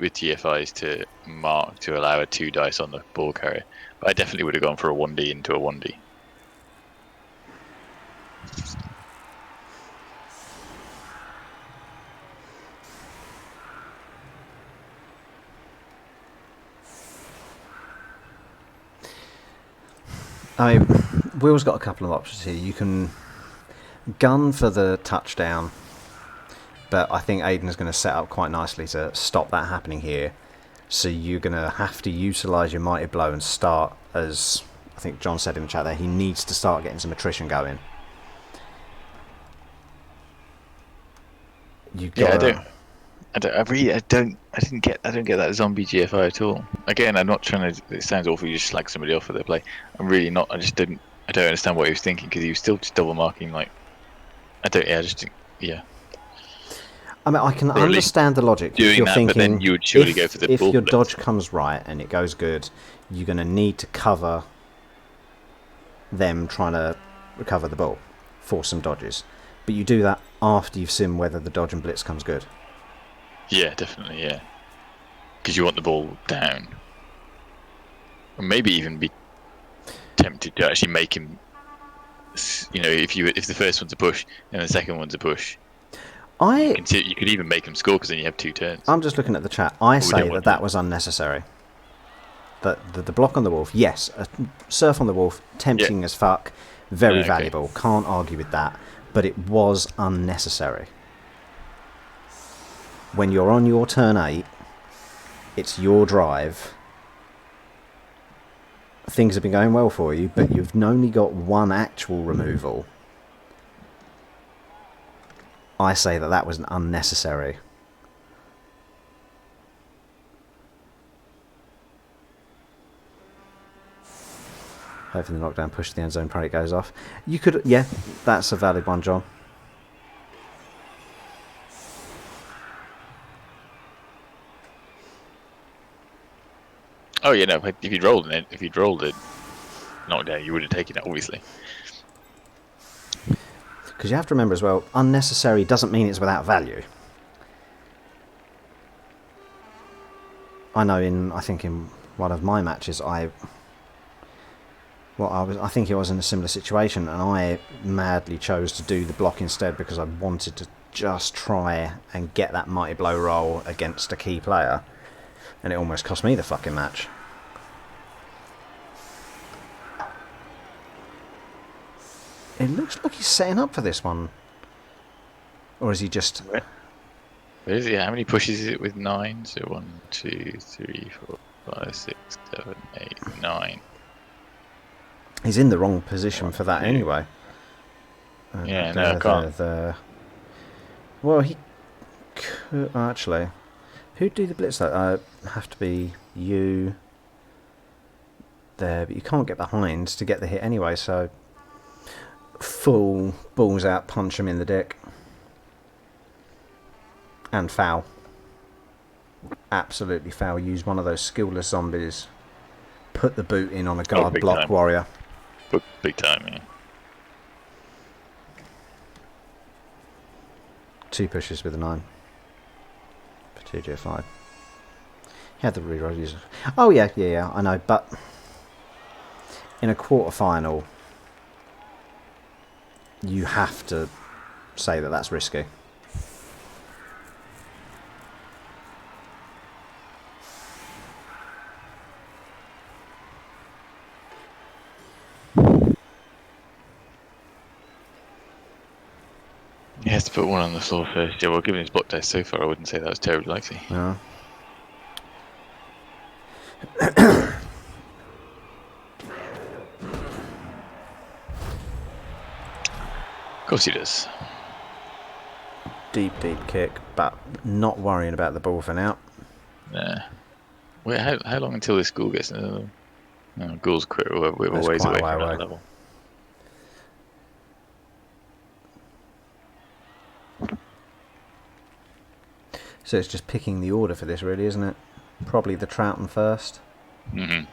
with TFIs to mark to allow a 2 dice on the ball carrier, but I definitely would have gone for a 1D into a 1D. Will's got a couple of options here. You can gun for the touchdown, but I think Aiden's going to set up quite nicely to stop that happening here. So you're going to have to utilise your Mighty Blow and start, as I think John said in the chat there, he needs to start getting some attrition going. I don't get that zombie GFI at all. Again, I'm not trying to. It sounds awful. You just slag somebody off for their play. I'm really not. I don't understand what he was thinking, because he was still just double marking. Like, yeah. I mean, I can understand the logic. Doing if you're that, thinking, but then you would surely go for the if ball your blitz. dodge comes right and it goes good, you're going to need to cover them trying to recover the ball, force some dodges. But you do that after you've seen whether the dodge and blitz comes good. Yeah, definitely, yeah. Because you want the ball down. Or maybe even be tempted to actually make him, if the first one's a push and the second one's a push, you could even make him score, because then you have 2 turns. I'm just looking at the chat. I say that was unnecessary. The block on the wolf, yes. A surf on the wolf, tempting as fuck, very valuable. Can't argue with that. But it was unnecessary. When you're on your turn 8, it's your drive. Things have been going well for you, but you've only got 1 actual removal. I say that was unnecessary. Hopefully the knockdown push to the end zone probably goes off. You could, yeah, that's a valid one, John. Oh yeah, no. If you'd rolled it, knockdown, you would have taken it, obviously. Because you have to remember as well, unnecessary doesn't mean it's without value. I know I think in one of my matches, I think it was in a similar situation, and I madly chose to do the block instead because I wanted to just try and get that mighty blow roll against a key player, and it almost cost me the fucking match. It looks like he's setting up for this one. Or is he just... Where is he? How many pushes is it with 9? So 1, 2, 3, 4, 5, 6, 7, 8, 9. He's in the wrong position for that anyway. Yeah, no, I can't. Well, he could... Actually, who'd do the blitz though? Have to be you there, but you can't get behind to get the hit anyway, so... Full balls out, punch him in the dick. And foul. Absolutely foul. Use one of those skillless zombies. Put the boot in on a guard block time. warrior. Big time, yeah. 2 pushes with a 9. For 2G5. He had the reroll user. Oh yeah, I know, but in a quarter-final, you have to say that that's risky. He has to put one on the floor first. Yeah, well, given his block dice so far, I wouldn't say that was terribly likely. No. Of course he does. Deep kick, but not worrying about the ball for now. Yeah. Wait, how long until this ghoul gets... No, ghouls quit. We're ways away from that level. So it's just picking the order for this, really, isn't it? Probably the Troughton first. Mm-hmm.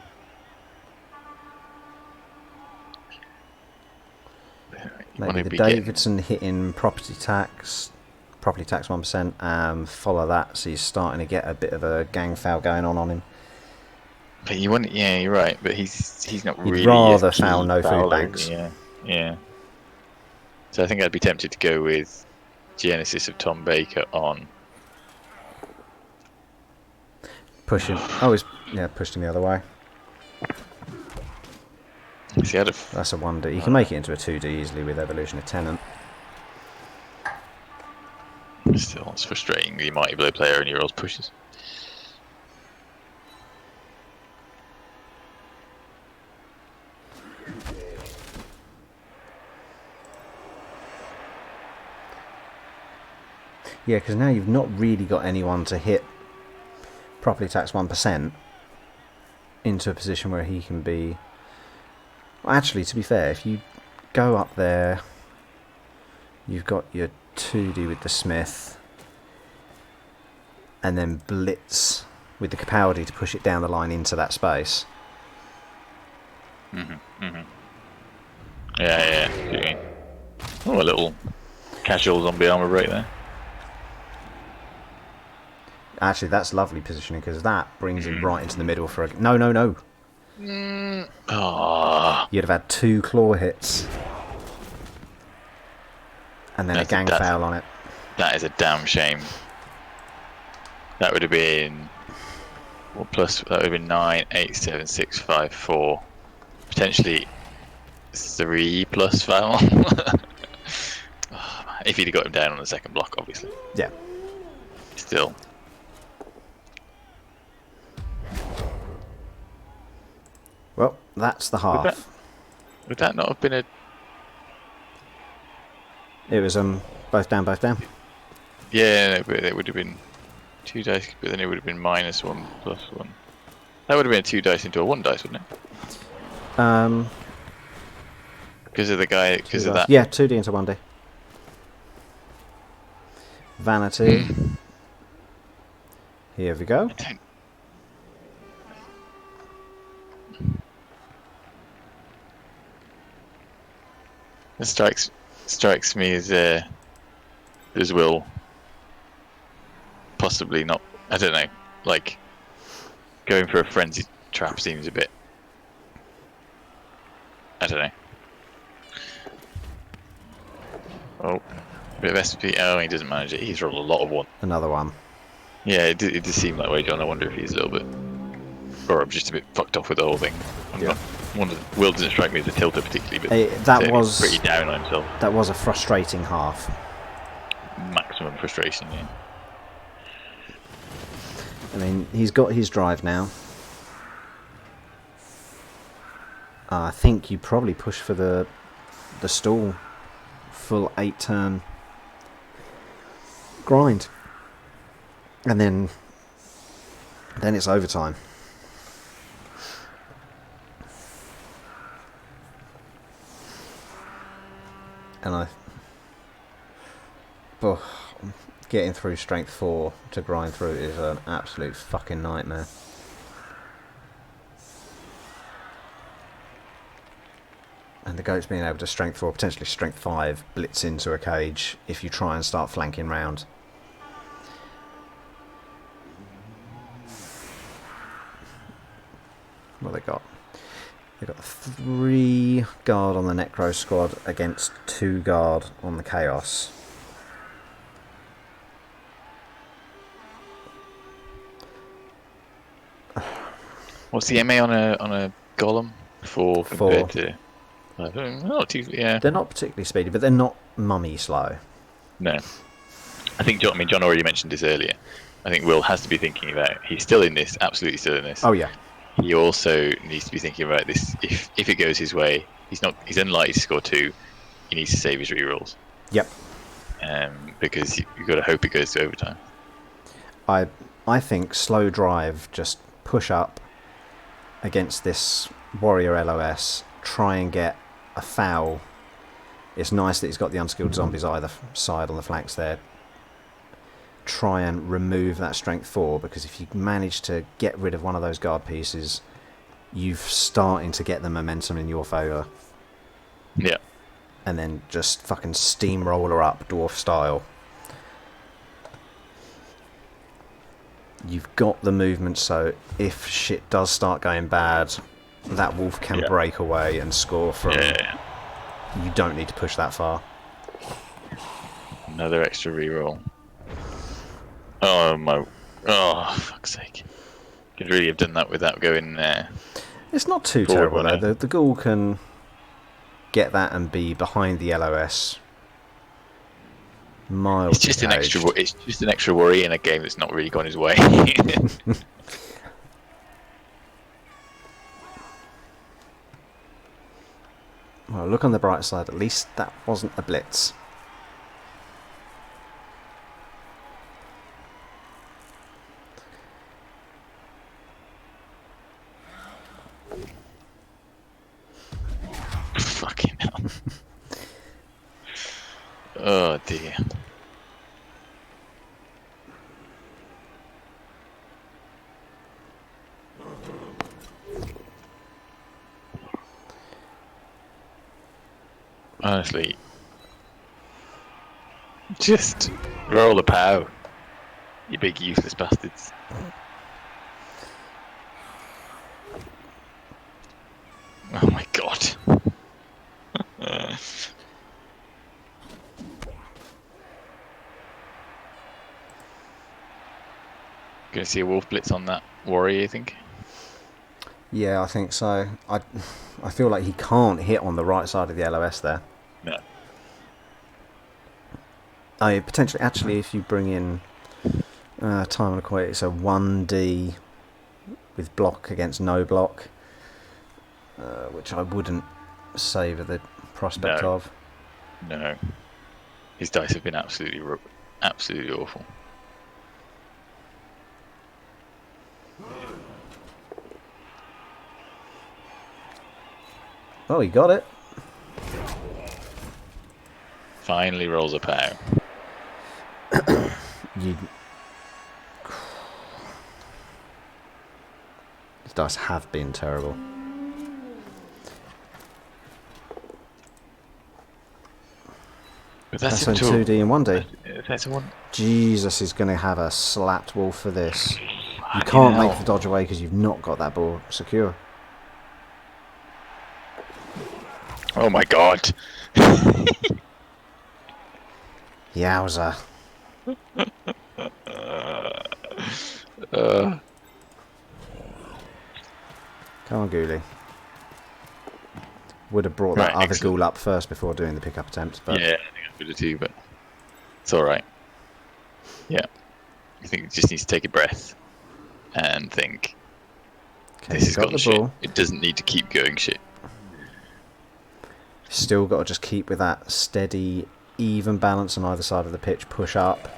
Maybe the Davidson hitting property tax 1%, follow that, so he's starting to get a bit of a gang foul going on him. But you want, yeah, you're right, but he's not You'd really... rather foul no food banks. Yeah. So I think I'd be tempted to go with Genesis of Tom Baker on... Push him. Oh, he's pushed him the other way. That's a 1D. You can make it into a 2D easily with Evolution of Tenant. Still, it's frustrating. The Mighty Blow player and your rolls pushes. Yeah, because now you've not really got anyone to hit properly tax 1% into a position where he can be... Well, actually, to be fair, if you go up there, you've got your 2D with the Smith, and then blitz with the capacity to push it down the line into that space. Yeah. Oh, a little casual zombie armor break there. Actually, that's lovely positioning, because that brings him right into the middle for a... No. Oh. You'd have had 2 claw hits. And then a gang foul on it. That is a damn shame. That would have been... Well, plus, that would have been 9, 8, 7, 6, 5, 4. Potentially 3 plus foul. If he'd have got him down on the second block, obviously. Yeah. Still. Well, that's the half. Would that not have been a... It was both down. Yeah, no, but it would have been 2 dice, but then it would have been -1 +1. That would have been a 2 dice into a 1 dice, wouldn't it? Because of the guy, because of that. Yeah, 2D into 1D. Vanity. Here we go. It strikes me as Will possibly not, I don't know, like going for a frenzied trap seems a bit. I don't know. Oh, bit of SP. Oh, he doesn't manage it. He's rolled a lot of one. Another one. Yeah, it does seem that way, John. I wonder if he's a little bit, or I'm just a bit fucked off with the whole thing. I'm not. Will doesn't strike me as a tilter particularly, but that was pretty down on himself. That was a frustrating half. Maximum frustration. Yeah. I mean, he's got his drive now. I think you probably push for the stall. Full 8-turn grind. And then it's overtime. And getting through strength 4 to grind through is an absolute fucking nightmare. And the goat's being able to strength 4, potentially strength 5, blitz into a cage if you try and start flanking round. What they got? They got 3 guard on the Necro squad against 2 guard on the Chaos. What's the MA on a golem? 4 compared to. Not too, yeah. They're not particularly speedy, but they're not mummy slow. No. I think John already mentioned this earlier. I think Will has to be thinking about he's still in this, absolutely still in this. Oh yeah. He also needs to be thinking about this. If it goes his way, he's unlikely to score 2. He needs to save his rerolls. Yep. Because you've got to hope it goes to overtime. I think slow drive, just push up against this warrior LOS, try and get a foul. It's nice that he's got the unskilled zombies either side on the flanks there. Try and remove that strength 4, because if you manage to get rid of one of those guard pieces, you're starting to get the momentum in your favour. Yeah. And then just fucking steamroller up dwarf style. You've got the movement, so if shit does start going bad, that wolf can break away and score from. Yeah. You don't need to push that far. Another extra reroll. Oh my! Oh fuck's sake! Could really have done that without going there. It's not too terrible though. The ghoul can get that and be behind the LOS. Miles. It's just an extra. It's just an extra worry in a game that's not really gone his way. Well, look on the bright side. At least that wasn't a blitz. Fucking hell. Oh dear. Honestly, just roll a pow, you big useless bastards. Oh my god. Gonna see a wolf blitz on that warrior, you think? Yeah, I think so. I feel like he can't hit on the right side of the LOS there. No. Potentially, actually, if you bring in time and equate, it's a 1D with block against no block, which I wouldn't savour the prospect of. No. His dice have been absolutely awful. Oh, he got it. Finally rolls a pow. His dice have been terrible. But that's in 2D and 1D. That's a one. Jesus is going to have a slapped wolf for this. You can't make the dodge away because you've not got that ball secure. Oh my god. Yowza. Come on, Ghoulie. Would have brought that other ghoul up first before doing the pickup attempt, but yeah, I think I could have too, but it's all right. Yeah, I think it just needs to take a breath and think. okay, This has got gone the shit. ball. It doesn't need to keep going shit. Still got to just keep with that steady, even balance on either side of the pitch. Push up.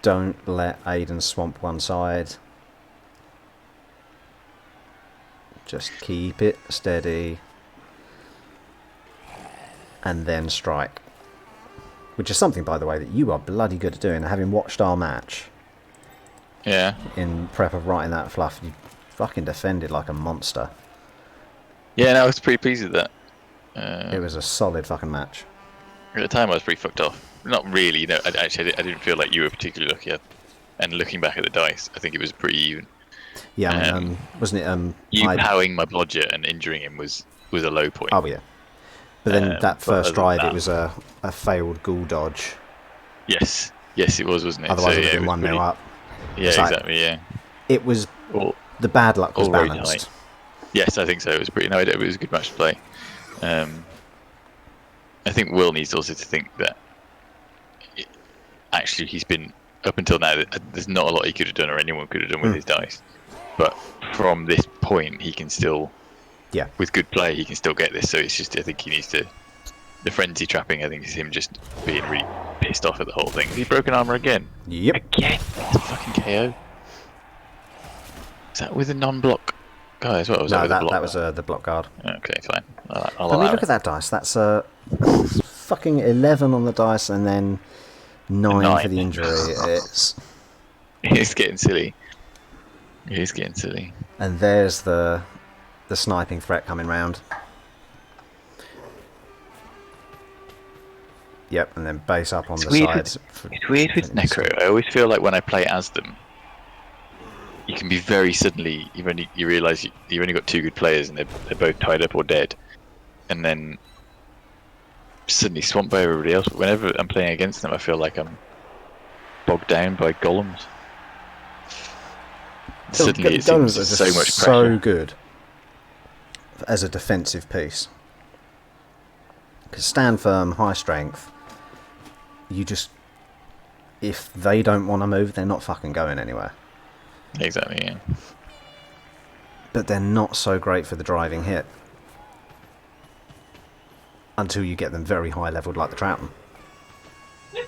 Don't let Aiden swamp one side. Just keep it steady. And then strike. Which is something, by the way, that you are bloody good at doing. Having watched our match. Yeah. In prep of writing that fluff, you fucking defended like a monster. Yeah, no, I was pretty pleased with that. It was a solid fucking match. At the time, I was pretty fucked off. Not really, you know. I didn't feel like you were particularly lucky. And looking back at the dice, I think it was pretty even. Yeah, I mean, wasn't it? You powering my blodger and injuring him was a low point. Oh yeah. But then that first drive, that, it was a failed ghoul dodge. Yes, it was, wasn't it? Otherwise, it would have been 1-0 up. Yeah, exactly. Yeah. It was. The bad luck was balanced. Yes, I think so. It was pretty. No, it was a good match to play. I think Will needs also to think that actually he's been up until now. There's not a lot he could have done or anyone could have done with his dice, but from this point he can still. Yeah. With good play, he can still get this. So it's just I think he needs to. The frenzy trapping, I think, is him just being really pissed off at the whole thing. Has he broken armor again? Yep. Again? It's a fucking KO. Is that with a non-block guy as well? Was no, that was the block guard. Okay, fine. Let me look at that dice. That's a fucking 11 on the dice and then 9 for the injury. It's getting silly. He's getting silly. And there's the sniping threat coming round. Yep, and then base up on the sides. It's weird with Necro. I always feel like when I play as them, you can be very suddenly. You realise you've only got 2 good players and they're both tied up or dead, and then suddenly swamped by everybody else. But whenever I'm playing against them, I feel like I'm bogged down by golems. Suddenly, it seems so much pressure. So good as a defensive piece. Because stand firm, high strength. You just, if they don't want to move, they're not fucking going anywhere. Exactly, yeah. But they're not so great for the driving hit. Until you get them very high leveled like the Troughton. Yeah.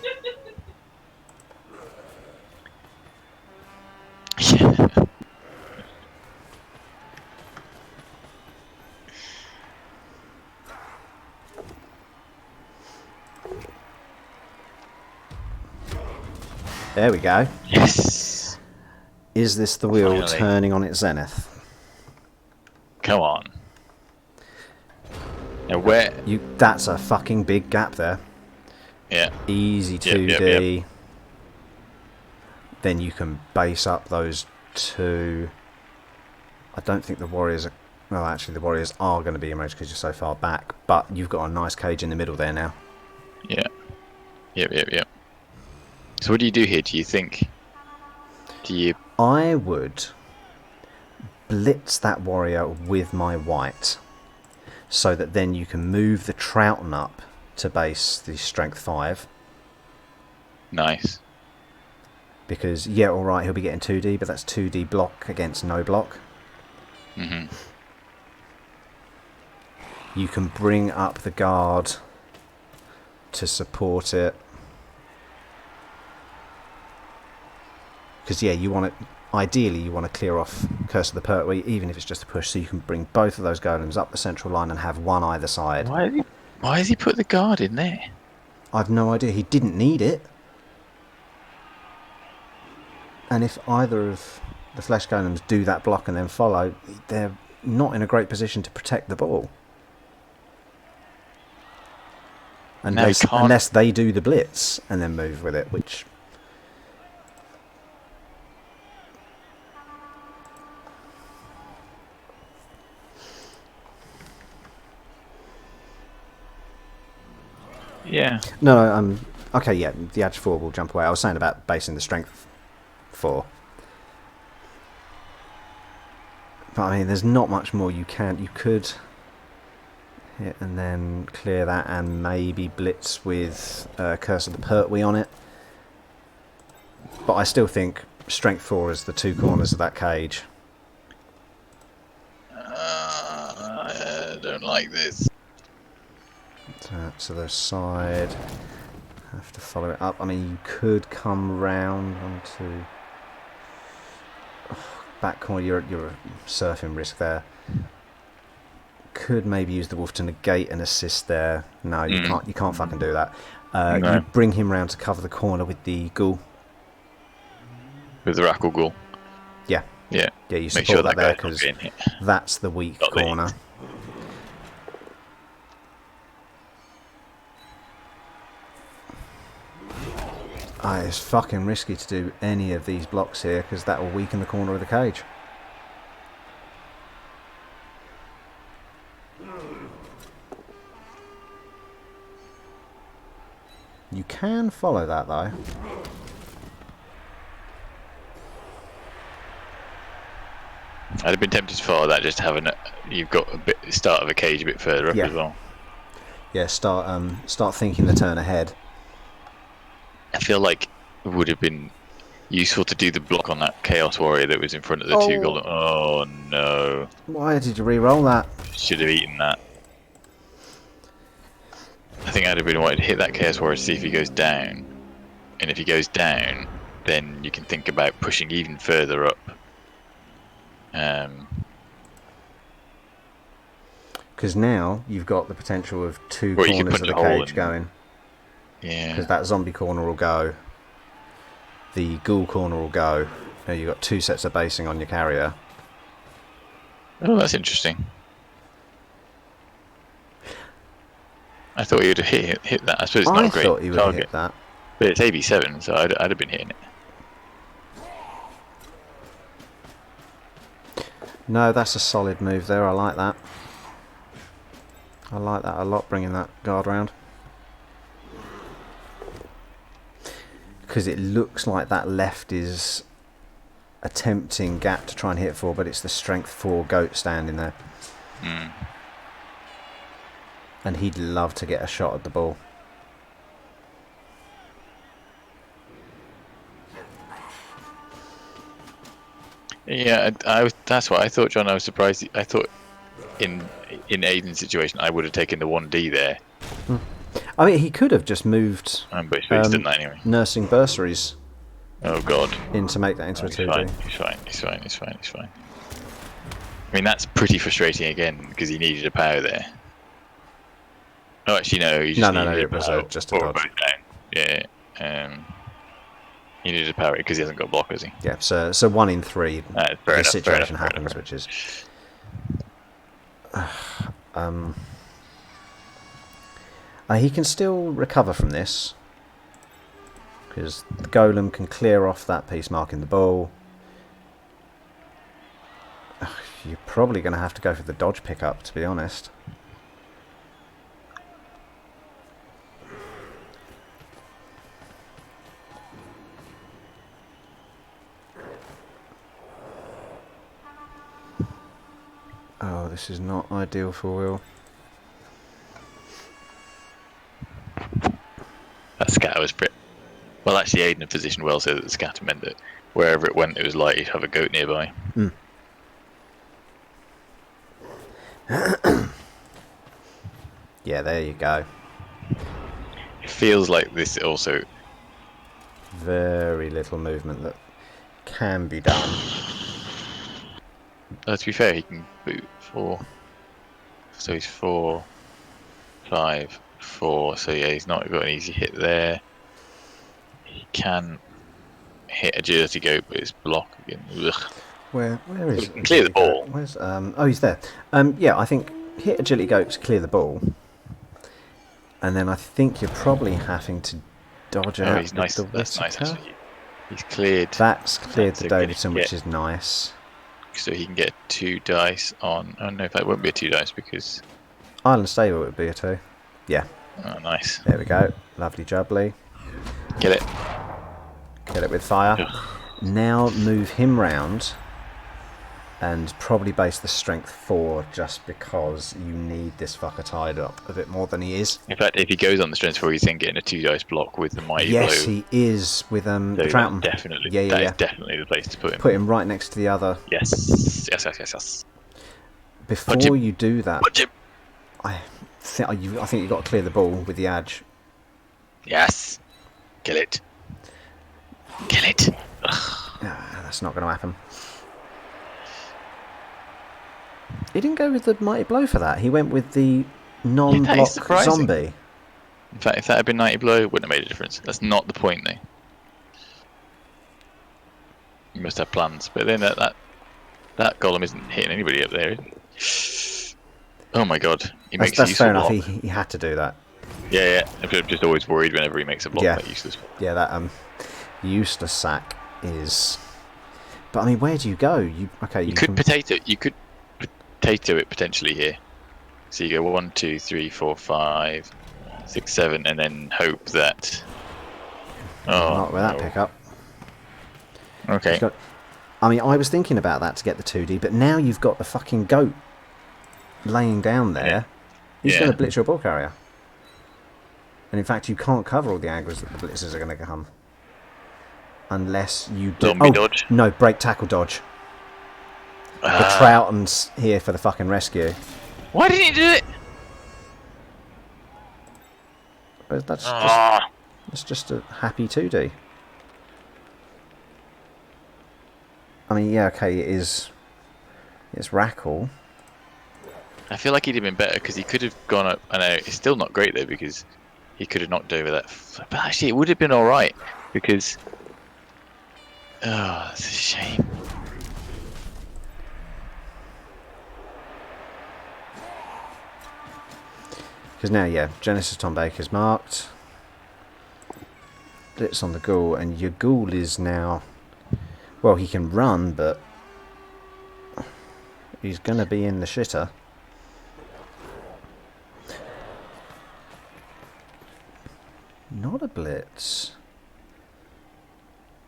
There we go. Yes. Is this the wheel turning on its zenith? Come on. Now where? That's a fucking big gap there. Yeah. Easy 2D. Yep. Then you can base up those 2. I don't think the Warriors are... Well, actually, the Warriors are going to be emerged because you're so far back. But you've got a nice cage in the middle there now. Yeah. Yep. So what do you do here? Do you think... I would blitz that warrior with my white so that then you can move the Troughton up to base the strength 5. Nice. Because, yeah, alright, he'll be getting 2D, but that's 2D block against no block. Mm-hmm. You can bring up the guard to support it. Because, yeah, you want to... Ideally, you want to clear off Curse of the Pertwee, even if it's just a push, so you can bring both of those golems up the central line and have one either side. Why has he put the guard in there? I've no idea. He didn't need it. And if either of the flesh golems do that block and then follow, they're not in a great position to protect the ball. Unless they do the blitz and then move with it, which... Yeah. No, okay, yeah, the edge 4 will jump away. I was saying about basing the strength 4. But I mean, there's not much more you could hit and then clear that and maybe blitz with Curse of the Pertwee on it. But I still think strength 4 is the 2 corners of that cage. I don't like this. To the side. Have to follow it up. I mean, you could come round onto back corner. You're surfing risk there. Could maybe use the wolf to negate an assist there. No, you can't. You can't fucking do that. No. You bring him round to cover the corner with the ghoul. With the Rackle Ghoul. Yeah. Yeah. Yeah, you Make support sure that there guy's not because getting hit. that's the weak Not corner. leaked. It's fucking risky to do any of these blocks here because that will weaken the corner of the cage. You can follow that though. I'd have been tempted to follow that, just having you've got a bit start of a cage a bit further up as well. Yeah, start thinking the turn ahead. I feel like it would have been useful to do the block on that Chaos Warrior that was in front of the two golden. Oh no! Why did you re-roll that? Should have eaten that. I think I'd have been wanting to hit that Chaos Warrior to see if he goes down, and if he goes down, then you can think about pushing even further up. Because now you've got the potential of 2 Well, you could corners put of the the hole cage in. going. Yeah. Because that zombie corner will go. The ghoul corner will go. Now you've got 2 sets of basing on your carrier. Oh, that's interesting. I thought you'd have hit that. I suppose it's not a great thought you would target. hit that. But it's AB7, so I'd have been hitting it. No, that's a solid move there. I like that. I like that a lot, bringing that guard round. Because it looks like that left is a tempting gap to try and hit for, but it's the strength 4 goat standing there. And he'd love to get a shot at the ball. Yeah, that's what I thought, John. I was surprised. I thought in Aiden's situation, I would have taken the 1D there. I mean, he could have just moved But he's done that anyway. nursing bursaries Oh god. in to make that into a 2D. He's fine. I mean, that's pretty frustrating again because he needed a power there. Oh, actually, no. He just needed it was power, just a or dodge. both down. Yeah. He needed a power because he hasn't got block, has he? Yeah, so 1 in 3, the situation happens, which is... he can still recover from this, because the golem can clear off that piece marking the ball. You're probably going to have to go for the dodge pickup, to be honest. Oh, this is not ideal for Will. That scatter was pretty... Well, actually, Aiden had positioned well so that the scatter meant that wherever it went, it was likely to have a goat nearby. Yeah, there you go. It feels like this also... Very little movement that can be done. To be fair, he can boot 4. So he's 4, 5, 4. So yeah, he's not got an easy hit there. He can hit agility goat, but it's block again. Ugh. Where is He can clear the ball. Where's oh, he's there. Yeah, I think hit agility goat to clear the ball, and then I think you're probably having to dodge out. He's nice. That's nice. Whittaker. Actually. He's cleared. That's cleared That's to a good Davidson, which is nice. So he can get 2 dice on. Oh no, that won't be a 2 dice because Island Stable would be a 2. Yeah. Oh, nice. There we go. Lovely jubbly. Kill it. Kill it with fire. Ugh. Now move him round and probably base the strength 4 just because you need this fucker tied up a bit more than he is. In fact, if he goes on the strength 4, he's then getting a 2 dice block with the mighty Yes, blow. he is with So the Troughton. definitely, Yeah, that is definitely the place to put him. Put him right next to the other. Yes. Before you do that, Punch him. I think you've got to clear the ball with the edge. Yes. Kill it. Kill it. That's not going to happen. He didn't go with the mighty blow for that. He went with the non-block zombie. In fact, if that had been 90 blow, it wouldn't have made a difference. That's not the point, though. You must have plans, but then that golem isn't hitting anybody up there. Oh my god, That's fair enough. He had to do that. Yeah. I'm just always worried whenever he makes a block that useless. Yeah, that useless sack is. But I mean, where do you go? You could potato it potentially here. So you go 1, 2, 3, 4, 5, 6, 7, and then hope that. Not with that pickup. Okay. I mean, I was thinking about that to get the 2D, but now you've got the fucking goat laying down there. Yeah. He's going to blitz your ball carrier. And in fact, you can't cover all the angles that the blitzers are going to come. Unless you do... Zombie dodge? No, break tackle dodge. The Troughton's here for the fucking rescue. Why didn't he do it? That's just a happy 2D. I mean, yeah, okay, it's Rackle. I feel like he'd have been better because he could have gone up. I know it's still not great though because he could have knocked over that. But actually, it would have been all right because. Oh, it's a shame. Because now, yeah, Genesis Tom Baker's marked. Blitz on the ghoul, and your ghoul is now. Well, he can run, but he's going to be in the shitter. Not a blitz.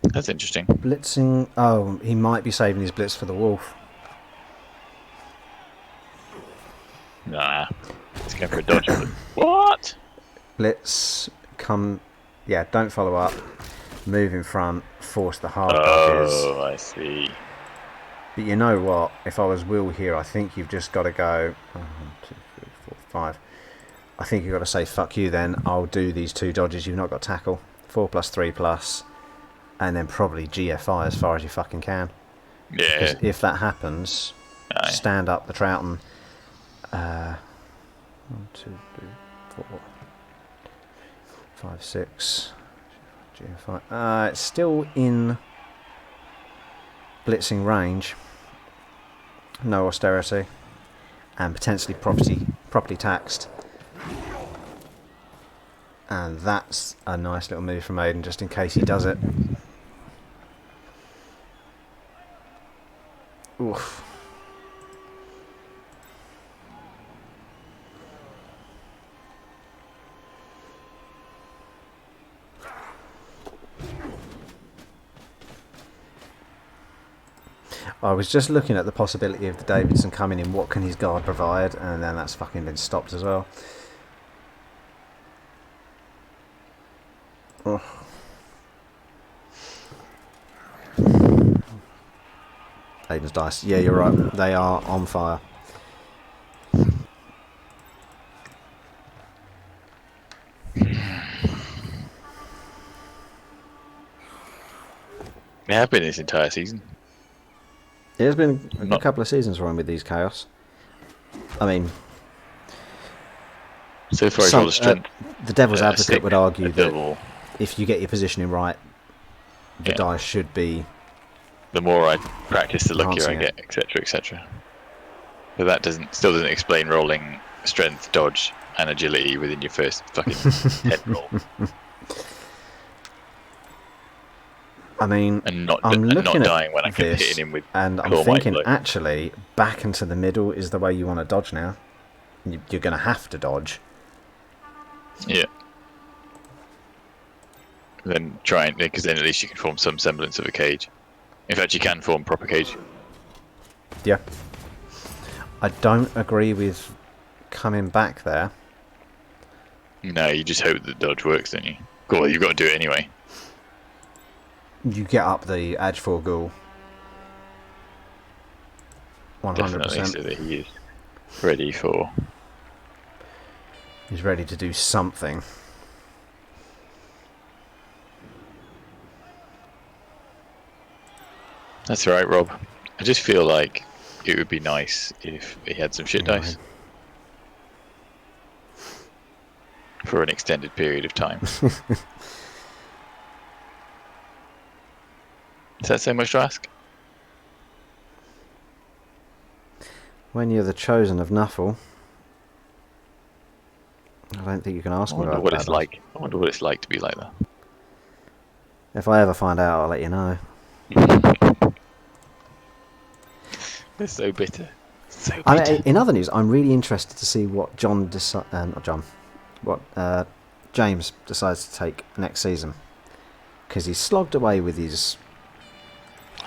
That's interesting. Blitzing. Oh, he might be saving his blitz for the wolf. Nah. He's going for a dodge. What? Blitz. Come. Yeah, don't follow up. Move in front. Force the hard dodges. Oh, I see. But you know what? If I was Will here, I think you've just got to go 1, 2, 3, 4, 5. I think you've got to say, fuck you then. I'll do these 2 dodges. You've not got tackle. 4 plus 3 plus. And then probably GFI as far as you fucking can. Yeah. Because if that happens, stand up the Troughton. 1, 2, 3, 4, 5, 6. GFI. It's still in blitzing range. No austerity. And potentially property taxed. And that's a nice little move from Aiden, just in case he does it. Oof. I was just looking at the possibility of the Davidson coming in. What can his guard provide? And then that's fucking been stopped as well. Oh. Aiden's dice. Yeah, you're right. They are on fire. They have been this entire season. It has been a couple of seasons run with these chaos. I mean, so far he's got a strength. The devil's advocate would argue that double. If you get your positioning right, the dice should be. The more I practice, the luckier I get, etc., etc. But that still doesn't explain rolling strength, dodge, and agility within your first fucking 10 roll. I mean, and not dying when I keep hitting him with. And I'm thinking, actually, back into the middle is the way you want to dodge now. You're going to have to dodge. Yeah. Then try and, because then at least you can form some semblance of a cage. In fact, you can form proper cage. Yeah. I don't agree with coming back there. No, you just hope that dodge works, don't you? Well, you've got to do it anyway. You get up the Edge 4 Ghoul. 100%. Definitely, so that he is ready for... He's ready to do something. That's right, Rob. I just feel like it would be nice if he had some shit dice. For an extended period of time. Is that so much to ask? When you're the chosen of Nuffle, I don't think you can ask I me wonder about what that. it's like. I wonder what it's like to be like that. If I ever find out, I'll let you know. They're so bitter. So bitter. I mean, in other news, I'm really interested to see what James decides to take next season, because he's slogged away with his.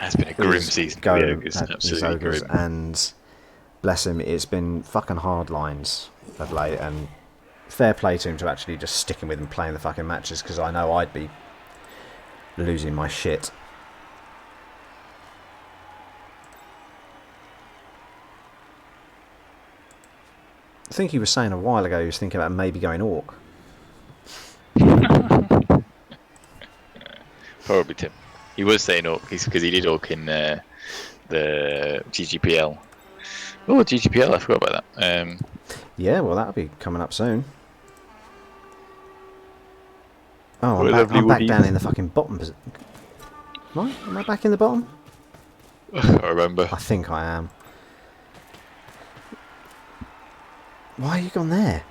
It's been a grim season for the Ogres. Absolutely grim. And bless him, it's been fucking hard lines of late, and fair play to him to actually just sticking with and playing the fucking matches, because I know I'd be losing my shit. I think he was saying a while ago he was thinking about maybe going Orc. Probably Tim. He was saying Orc because he did Orc in the GGPL. Oh, GGPL! I forgot about that. Yeah, well, that'll be coming up soon. Oh, I'm back down in the fucking bottom position. Am I back in the bottom? I remember. I think I am. Why are you gone there?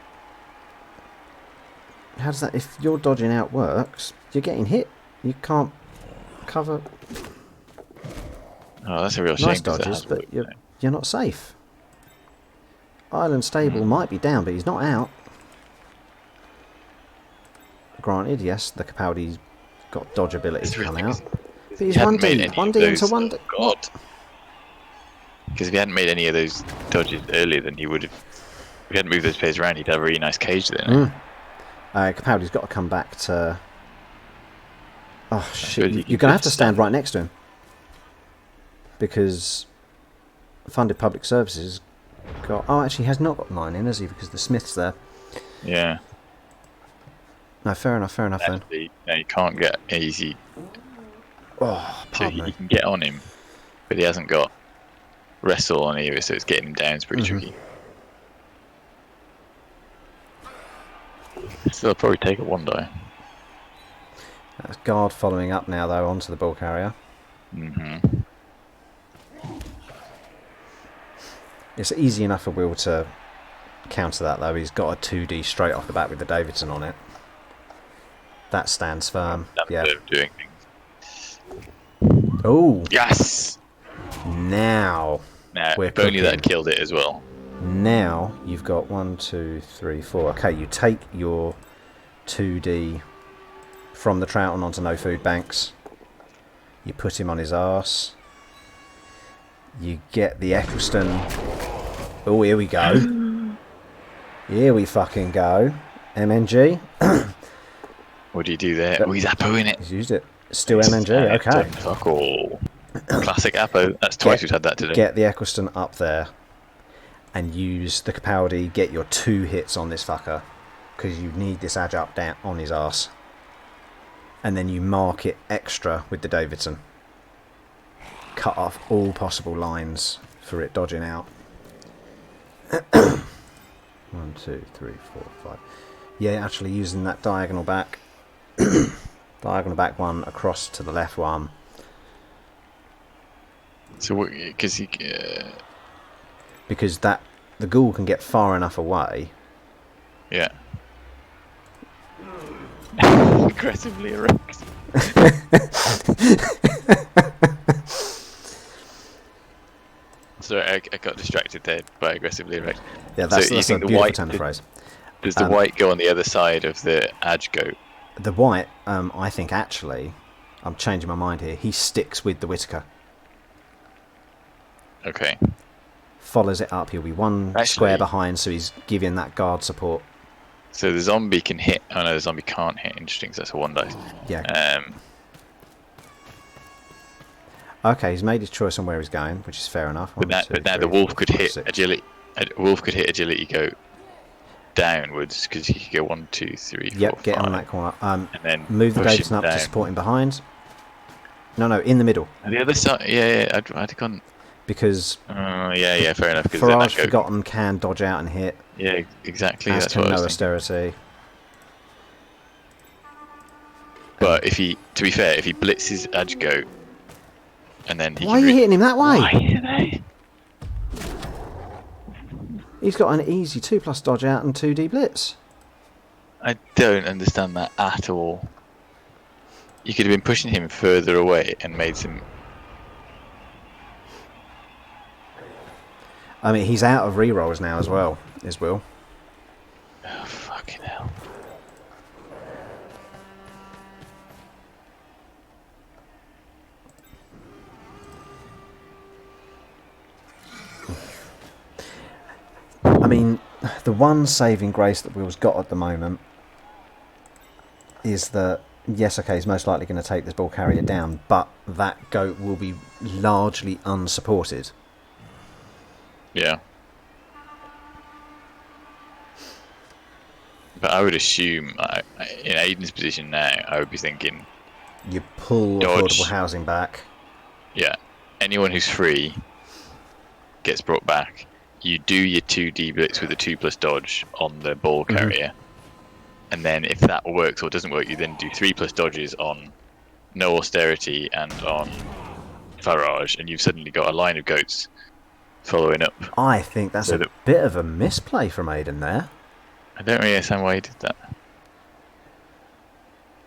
How does that... If your dodging out works, you're getting hit. You can't cover... Oh, that's a real nice shame. Dodges, but you're not safe. Island Stable might be down, but he's not out. Granted, yes, the Capaldi's got dodge ability to come out. But he's 1D. 1D into 1D. God. Because if he hadn't made any of those dodges earlier, then he would have... If he hadn't moved those players around, he'd have a really nice cage then. Capaldi's got to come back to... Oh, shit. You're going to have to stand right next to him. Because funded public services got... Oh, actually, he has not got 9 in, has he? Because the Smith's there. Yeah. No, fair enough then. Actually, no, you can't get easy... Oh, pardon me. You can get on him, but he hasn't got wrestle on either, so it's getting him down is pretty tricky. Still, I'll probably take a 1 die. That's guard following up now, though, onto the ball carrier. It's easy enough for Will to counter that, though. He's got a 2D straight off the bat with the Davidson on it. That stands firm. Yeah. Doing things. Oh! Yes! Now we're if only cooking. that killed it as well. Now you've got 1, 2, 3, 4. Okay, you take your 2D from the Trouton onto no food banks. You put him on his arse. You get the Eccleston. Oh, here we go. Here we fucking go. MNG. What do you do there? Oh, he's Apoing it. He's used it. Still MNG, okay. Fuck all. Classic Apo. That's twice we've had that today. Get the Eccleston up there and use the Capaldi. Get your 2 hits on this fucker, because you need this edge up down on his arse. And then you mark it extra with the Davidson. Cut off all possible lines for it dodging out. 1, 2, 3, 4, 5. Yeah, actually using that diagonal back. Diagonal back one across to the left one. So, because that the ghoul can get far enough away. Yeah. Aggressively erect. Sorry, I got distracted there by aggressively erect. Yeah, that's so a beautiful turn of phrase. Does the white go on the other side of the edge goat? The white, I think actually, I'm changing my mind here. He sticks with the Whitaker. Okay. Follows it up. He'll be one square behind, so he's giving that guard support. So the zombie can hit. Oh no, the zombie can't hit. Interesting. So that's a 1 dice. Yeah. Okay, he's made his choice on where he's going, which is fair enough. But now the wolf could hit agility. A wolf could hit agility go downwards because he could go 1, 2, 3, 4, Yep, get 5, on that corner. And then move the Davidson up to support him behind. No, in the middle. And the other side, yeah, I'd have gone. Because yeah, fair enough. Farage Forgotten can dodge out and hit. Yeah, exactly. As that's can what I was No thinking. Austerity. But if he, to be fair, if he blitzes edge goat, and then he why are you hitting him that way? Why are they? He's got an easy 2+ dodge out and 2D blitz. I don't understand that at all. You could have been pushing him further away and made some. I mean, he's out of rerolls now as well, is Will. Oh, fucking hell. I mean, the one saving grace that Will's got at the moment is that, yes, okay, he's most likely going to take this ball carrier down, but that goat will be largely unsupported. Yeah. But I would assume, in Aiden's position now, I would be thinking... You pull affordable housing back. Yeah. Anyone who's free gets brought back. You do your 2D blitz with a 2+ dodge on the ball carrier. And then if that works or doesn't work, you then do 3+ dodges on No Austerity and on Farage. And you've suddenly got a line of goats following up. I think that's a bit of a misplay from Aiden there. I don't really understand why he did that.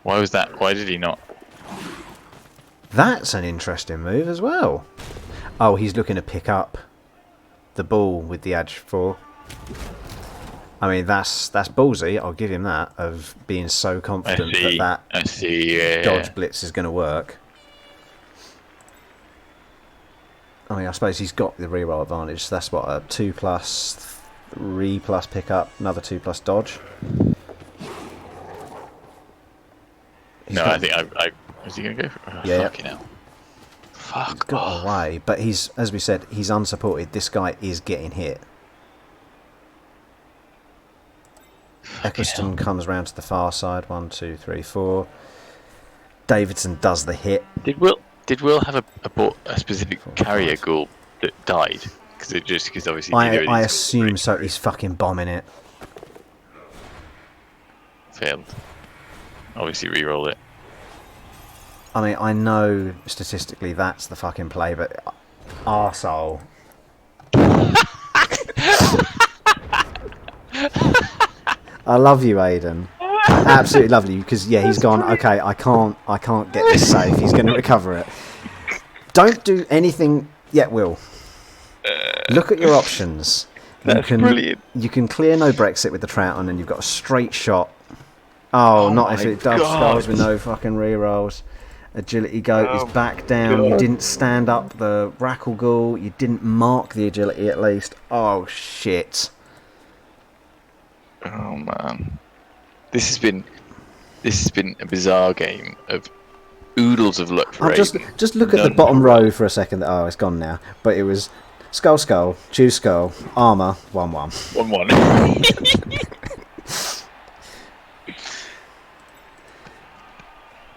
Why was that? Why did he not? That's an interesting move as well. Oh, he's looking to pick up the ball with the edge 4. I mean, that's ballsy. I'll give him that, of being so confident that dodge blitz is going to work. I mean, I suppose he's got the reroll advantage. So that's what, a 2+, 3+ pick up, another 2+ dodge. I think I is he going to go for? Oh, yeah. Fucking hell. Fuck. He's got away, but he's, as we said, he's unsupported. This guy is getting hit. Eccleston comes round to the far side. 1, 2, 3, 4. Davidson does the hit. Did Will have a specific carrier ghoul that died? Because obviously I assume so. He's fucking bombing it. Failed. Obviously re-roll it. I mean, I know statistically that's the fucking play, but arsehole. I love you, Aiden. Absolutely love you, because yeah, he's gone. Okay, I can't get this safe. He's going to recover it. Don't do anything yet, Will. Look at your options. That's brilliant. You can clear no Brexit with the Trouton, and you've got a straight shot. Oh, not if it does skulls with no fucking rerolls. Agility goat is back down. God. You didn't stand up the Rackle Ghoul. You didn't mark the agility at least. Oh shit. Oh man. This has been a bizarre game of oodles of luck for just look at the bottom row for a second. Oh, it's gone now. But it was skull, choose skull, armor, 1-1. 1-1.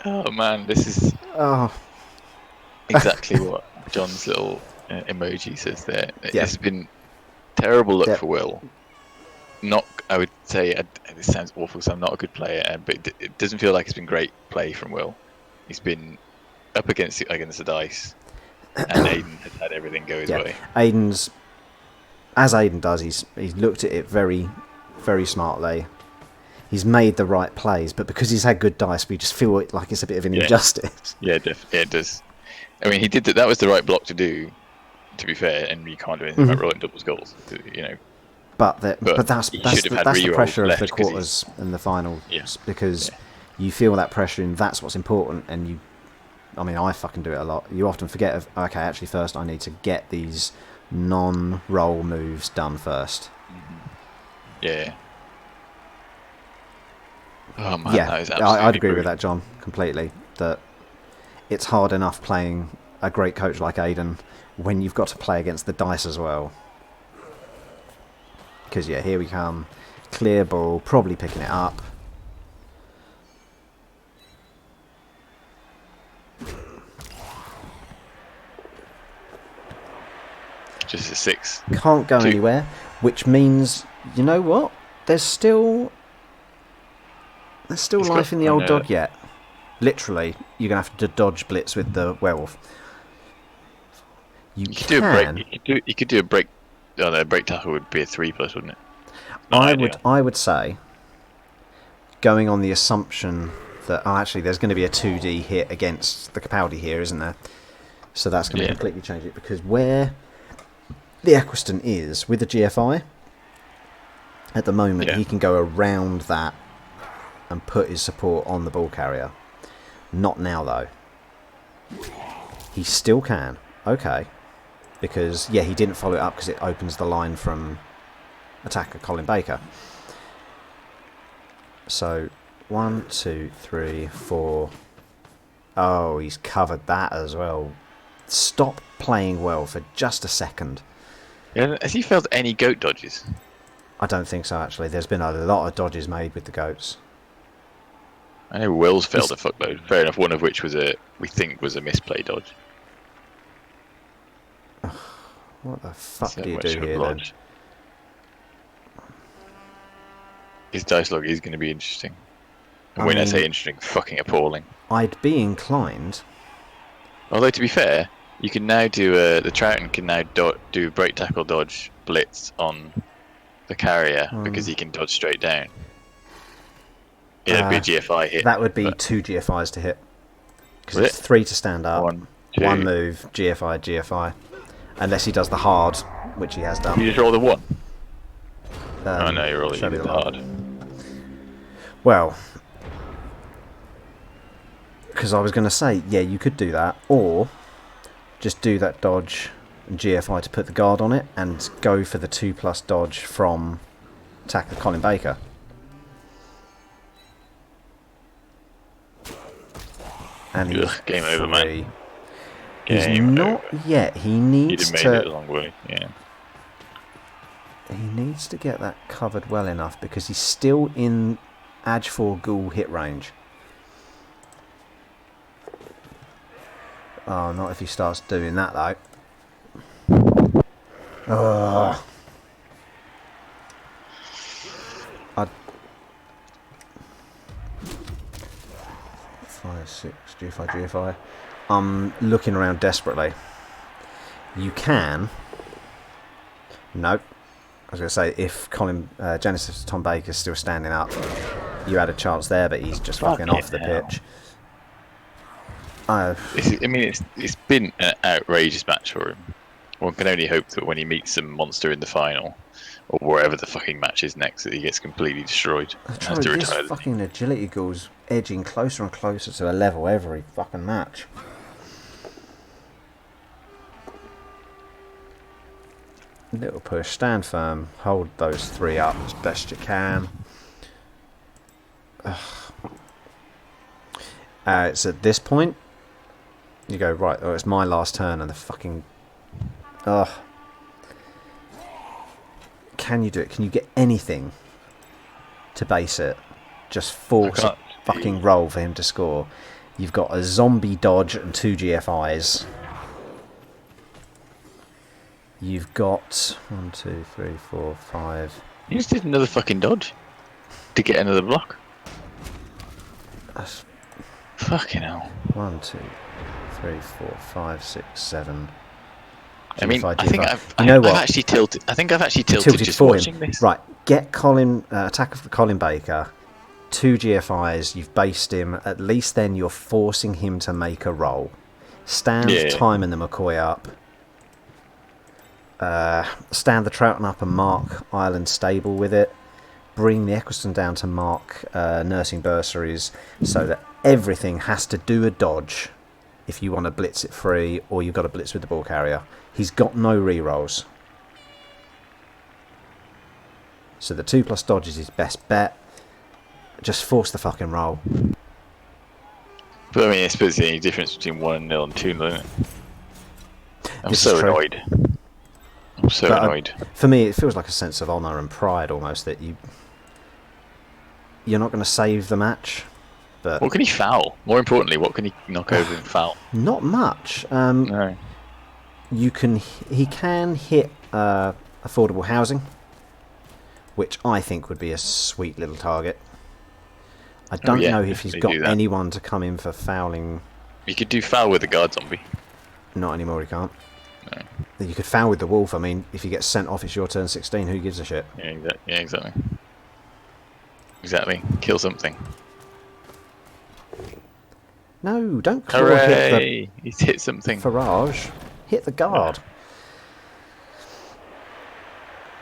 Oh man, this is exactly what John's little emoji says there. It's been terrible luck for Will. Not, I would say, this sounds awful, so I'm not a good player, but it doesn't feel like it's been great play from Will. He's been up against the dice, and Aiden has had everything go his way. As Aiden does, he's looked at it very, very smartly. He's made the right plays, but because he's had good dice, we just feel like it's a bit of an injustice. Yeah, it does. I mean, he did that was the right block to do, to be fair, and you can't do anything about rolling double skulls, you know. But that's you should have had the rerolls pressure of left the 'cause he's- quarters and the finals, Yeah. because you feel that pressure, and that's what's important. And I mean, I fucking do it a lot. You often forget of, okay, actually, first I need to get these non-roll moves done first. Yeah. Oh man, Yeah, that is absolutely I'd agree with brutal. that, John, completely. That it's hard enough playing a great coach like Aiden when you've got to play against the dice as well. Because, yeah, here we come. Clear ball, probably picking it up. Just a 6. Can't go 2. anywhere, which means, you know what? There's still It's life got- in the I old know dog that. yet. Literally, you're going to have to dodge blitz with the werewolf. You You could can. do a break. You could do a break. Oh no, break tackle would be a 3+, wouldn't it? Not I ideal. would say, going on the assumption that actually there's going to be a 2D hit against the Capaldi here, isn't there? So that's going to Yeah. completely change it, because where the Equiston is with the GFI at the moment, Yeah. he can go around that and put his support on the ball carrier. Not now though. He still can. Okay. Because, yeah, he didn't follow it up because it opens the line from attacker Colin Baker. So, 1, 2, 3, 4. Oh, he's covered that as well. Stop playing well for just a second. Yeah, has he failed any goat dodges? I don't think so, actually. There's been a lot of dodges made with the goats. I know Will's failed a fuckload. Fair enough. One of which we think was a misplay dodge. What the fuck So do you much do of a here, then? blodge. His dice log is going to be interesting. And I when I mean- say interesting, fucking appalling. I'd be inclined... Although to be fair, you can now do the Trouton can now do break tackle dodge blitz on the carrier because he can dodge straight down. It'd be a GFI hit. That would be but 2 GFIs to hit. Because Would it's it? 3 to stand up. 1, 2. One move, GFI, GFI. Unless he does the hard, which he has You done. just roll the 1. Oh no, you're rolling show me the the hard. Well, because I was going to say, yeah, you could do that, or just do that dodge and GFI to put the guard on it, and go for the 2+ dodge from attacker Colin Baker. And he's Ugh, game over, man. free. He's Game not over. yet. He He'd needs have made to. it a long way. Yeah. He needs to get that covered well enough, because he's still in Edge 4 Ghoul hit range. Oh, not if he starts doing that though. Ugh. I'd... 5, 6, GFI, GFI. I'm looking around desperately. You can. Nope. I was going to say, if Genesis Tom Baker's still standing up, you had a chance there, but he's just fucking Fucking off the hell. pitch. It's been an outrageous match for him. One can only hope that when he meets some monster in the final, or wherever the fucking match is next, that he gets completely destroyed and has to This retire. fucking agility goal's edging closer and closer to a level every fucking match. Little push, stand firm, hold those 3 up as best you can. It's at this point you go, right, oh, it's my last turn, and the fucking... Ugh. Can you do it? Can you get anything to base it? Just force a can't. fucking roll for him to score. You've got a zombie dodge and 2 GFIs. You've got 1, 2, 3, 4, 5. He just did another fucking dodge to get another block. That's Fucking hell. 1, 2, 3, 4, 5, 6, 7. I mean, GFI, I think GFI. You know I've what? actually tilted. I think I've actually tilted Tilted just for watching him. this. Right, get Colin, attack of Colin Baker, 2 GFIs, you've based him, at least then you're forcing him to make a roll. Stand Yeah. timing the McCoy up. stand the Troughton up and mark Ireland stable with it. Bring the Eccleston down to mark nursing bursaries, so that everything has to do a dodge if you want to blitz it free, or you've got to blitz with the ball carrier. He's got no re-rolls. So the 2+ dodge is his best bet. Just force the fucking roll. But I mean, I suppose the only difference between 1-0 and 2-0, isn't it? I'm This so is true. annoyed. I'm so But, annoyed. For me, it feels like a sense of honour and pride almost that you're not going to save the match. But What can he foul? More importantly, what can he knock over and foul? not much. No. He can hit affordable housing, which I think would be a sweet little target. I don't know if he's got anyone to come in for fouling. You could do foul with the guard zombie. Not anymore, he can't. No. You could foul with the wolf. I mean, if you get sent off, it's your turn 16. Who gives a shit? Yeah, exactly. Exactly. Kill something. No, don't claw Hooray! hit He's hit something. the Farage. Hit the guard.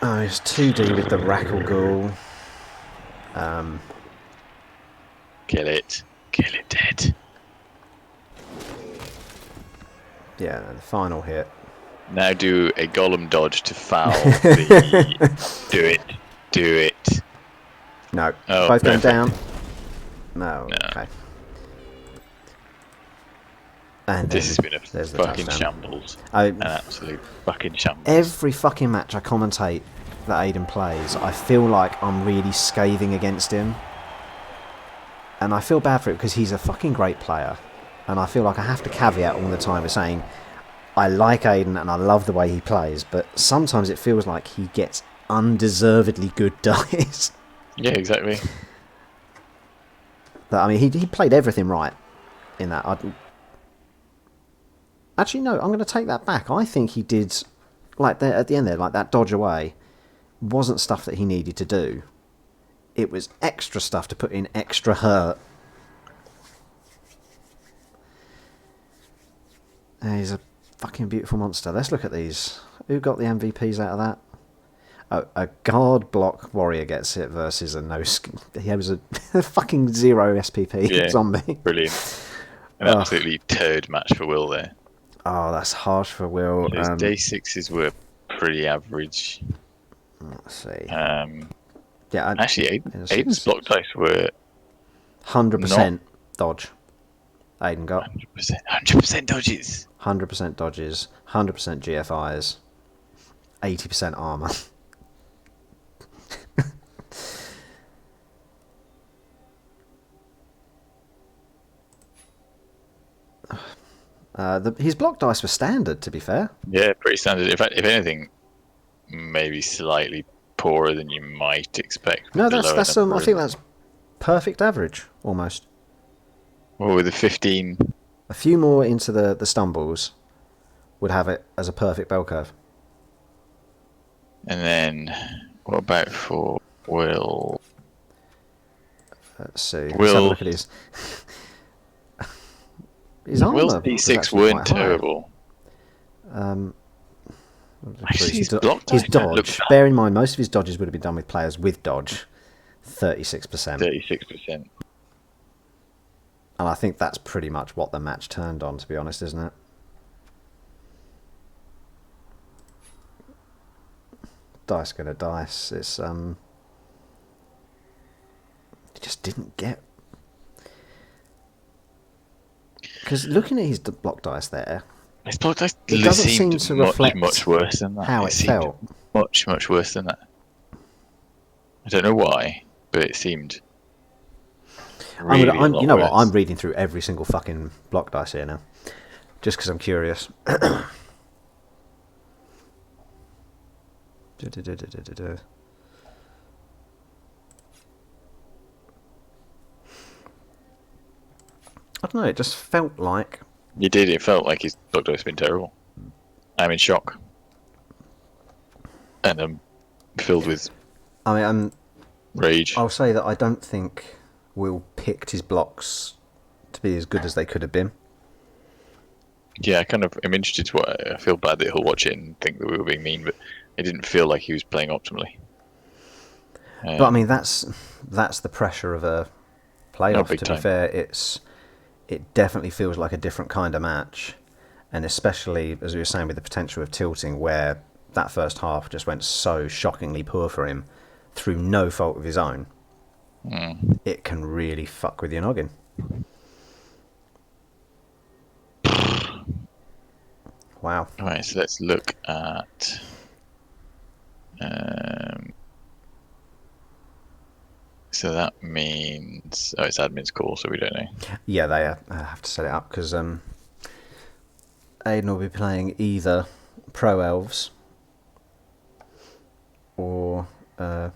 Oh, it's 2D with the Rackle Ghoul. Kill it. Kill it dead. Yeah, the final hit. Now do a golem dodge to foul the... Do it. Do it. No. Oh, Both going perfect. down. No. Okay. And This has been a there's the fucking touchdown. shambles. I- An absolute fucking shambles. Every fucking match I commentate that Aiden plays, I feel like I'm really scathing against him. And I feel bad for it because he's a fucking great player. And I feel like I have to caveat all the time with saying, I like Aiden and I love the way he plays, but sometimes it feels like he gets undeservedly good dice. Yeah, exactly. I mean, he played everything right in that. Actually, no, I'm going to take that back. I think he did, like at the end there, like that dodge away, wasn't stuff that he needed to do. It was extra stuff to put in extra hurt. He's a fucking beautiful monster. Let's look at these. Who got the MVPs out of that? Oh, a guard block warrior gets it versus a no. He was a fucking 0 SPP zombie. Brilliant. An absolutely turd match for Will there. Oh, that's harsh for Will. His day 6s were pretty average. Let's see. Yeah, actually, Aiden's block dice were 100% dodge. Aiden got 100% dodges. 100% dodges, 100% GFIs, 80% armor. His block dice were standard, to be fair. Yeah, pretty standard. In fact, if anything, maybe slightly poorer than you might expect. No, that's I think that's perfect average, almost. Well, with a 15... A few more into the stumbles would have it as a perfect bell curve. And then, what about for Will? Let's see. Let's have a look at his... His armor Will's D6 weren't terrible. Actually, his dodge. Bear in mind, most of his dodges would have been done with players with dodge. 36%. 36%. And I think that's pretty much what the match turned on, to be honest, isn't it? Dice gonna dice. It's he just didn't get. Because looking at his block dice there, his block dice it doesn't seem to reflect much worse than that. How it felt. Much worse than that. I don't know why, but it seemed. Really you know what? worse. I'm reading through every single fucking block dice here now, just because I'm curious. I don't know. It just felt like You did. It felt like his block dice has been terrible. I'm in shock, and I'm filled with. Rage. I'll say that I don't think Will picked his blocks to be as good as they could have been. Yeah, I kind of am interested to what I feel bad that he'll watch it and think that we were being mean, but it didn't feel like he was playing optimally. But I mean, that's the pressure of a No, playoff. big To be time. fair, it definitely feels like a different kind of match, and especially as we were saying with the potential of tilting, where that first half just went so shockingly poor for him through no fault of his own. It can really fuck with your noggin. Wow. Right, so let's look at. Um, so that means it's admin's call, so we don't know. Yeah, they have to set it up because Aiden will be playing either Pro Elves or did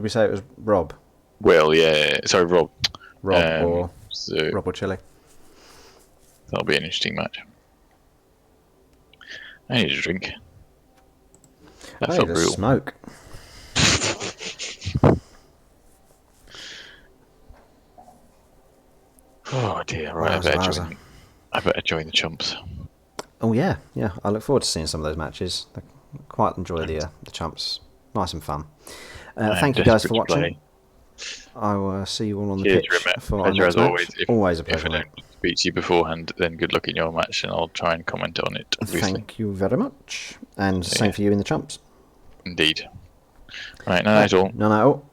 we say it was Rob? Well, yeah, sorry, Rob. Rob So or Chili. that'll be an interesting match. I need a drink. That I felt need a real. smoke. Oh dear, right, Wowza. I better join the chumps. Oh yeah. I look forward to seeing some of those matches. I quite enjoy the chumps. Nice and fun. Thank you guys for watching. I will see you all on the pitch for our next match. Always a pleasure, If I mate. don't speak to you beforehand, then good luck in your match, and I'll try and comment on it. Obviously. Thank you very much, and same for you in the chumps. Indeed. Right, night all. Night all.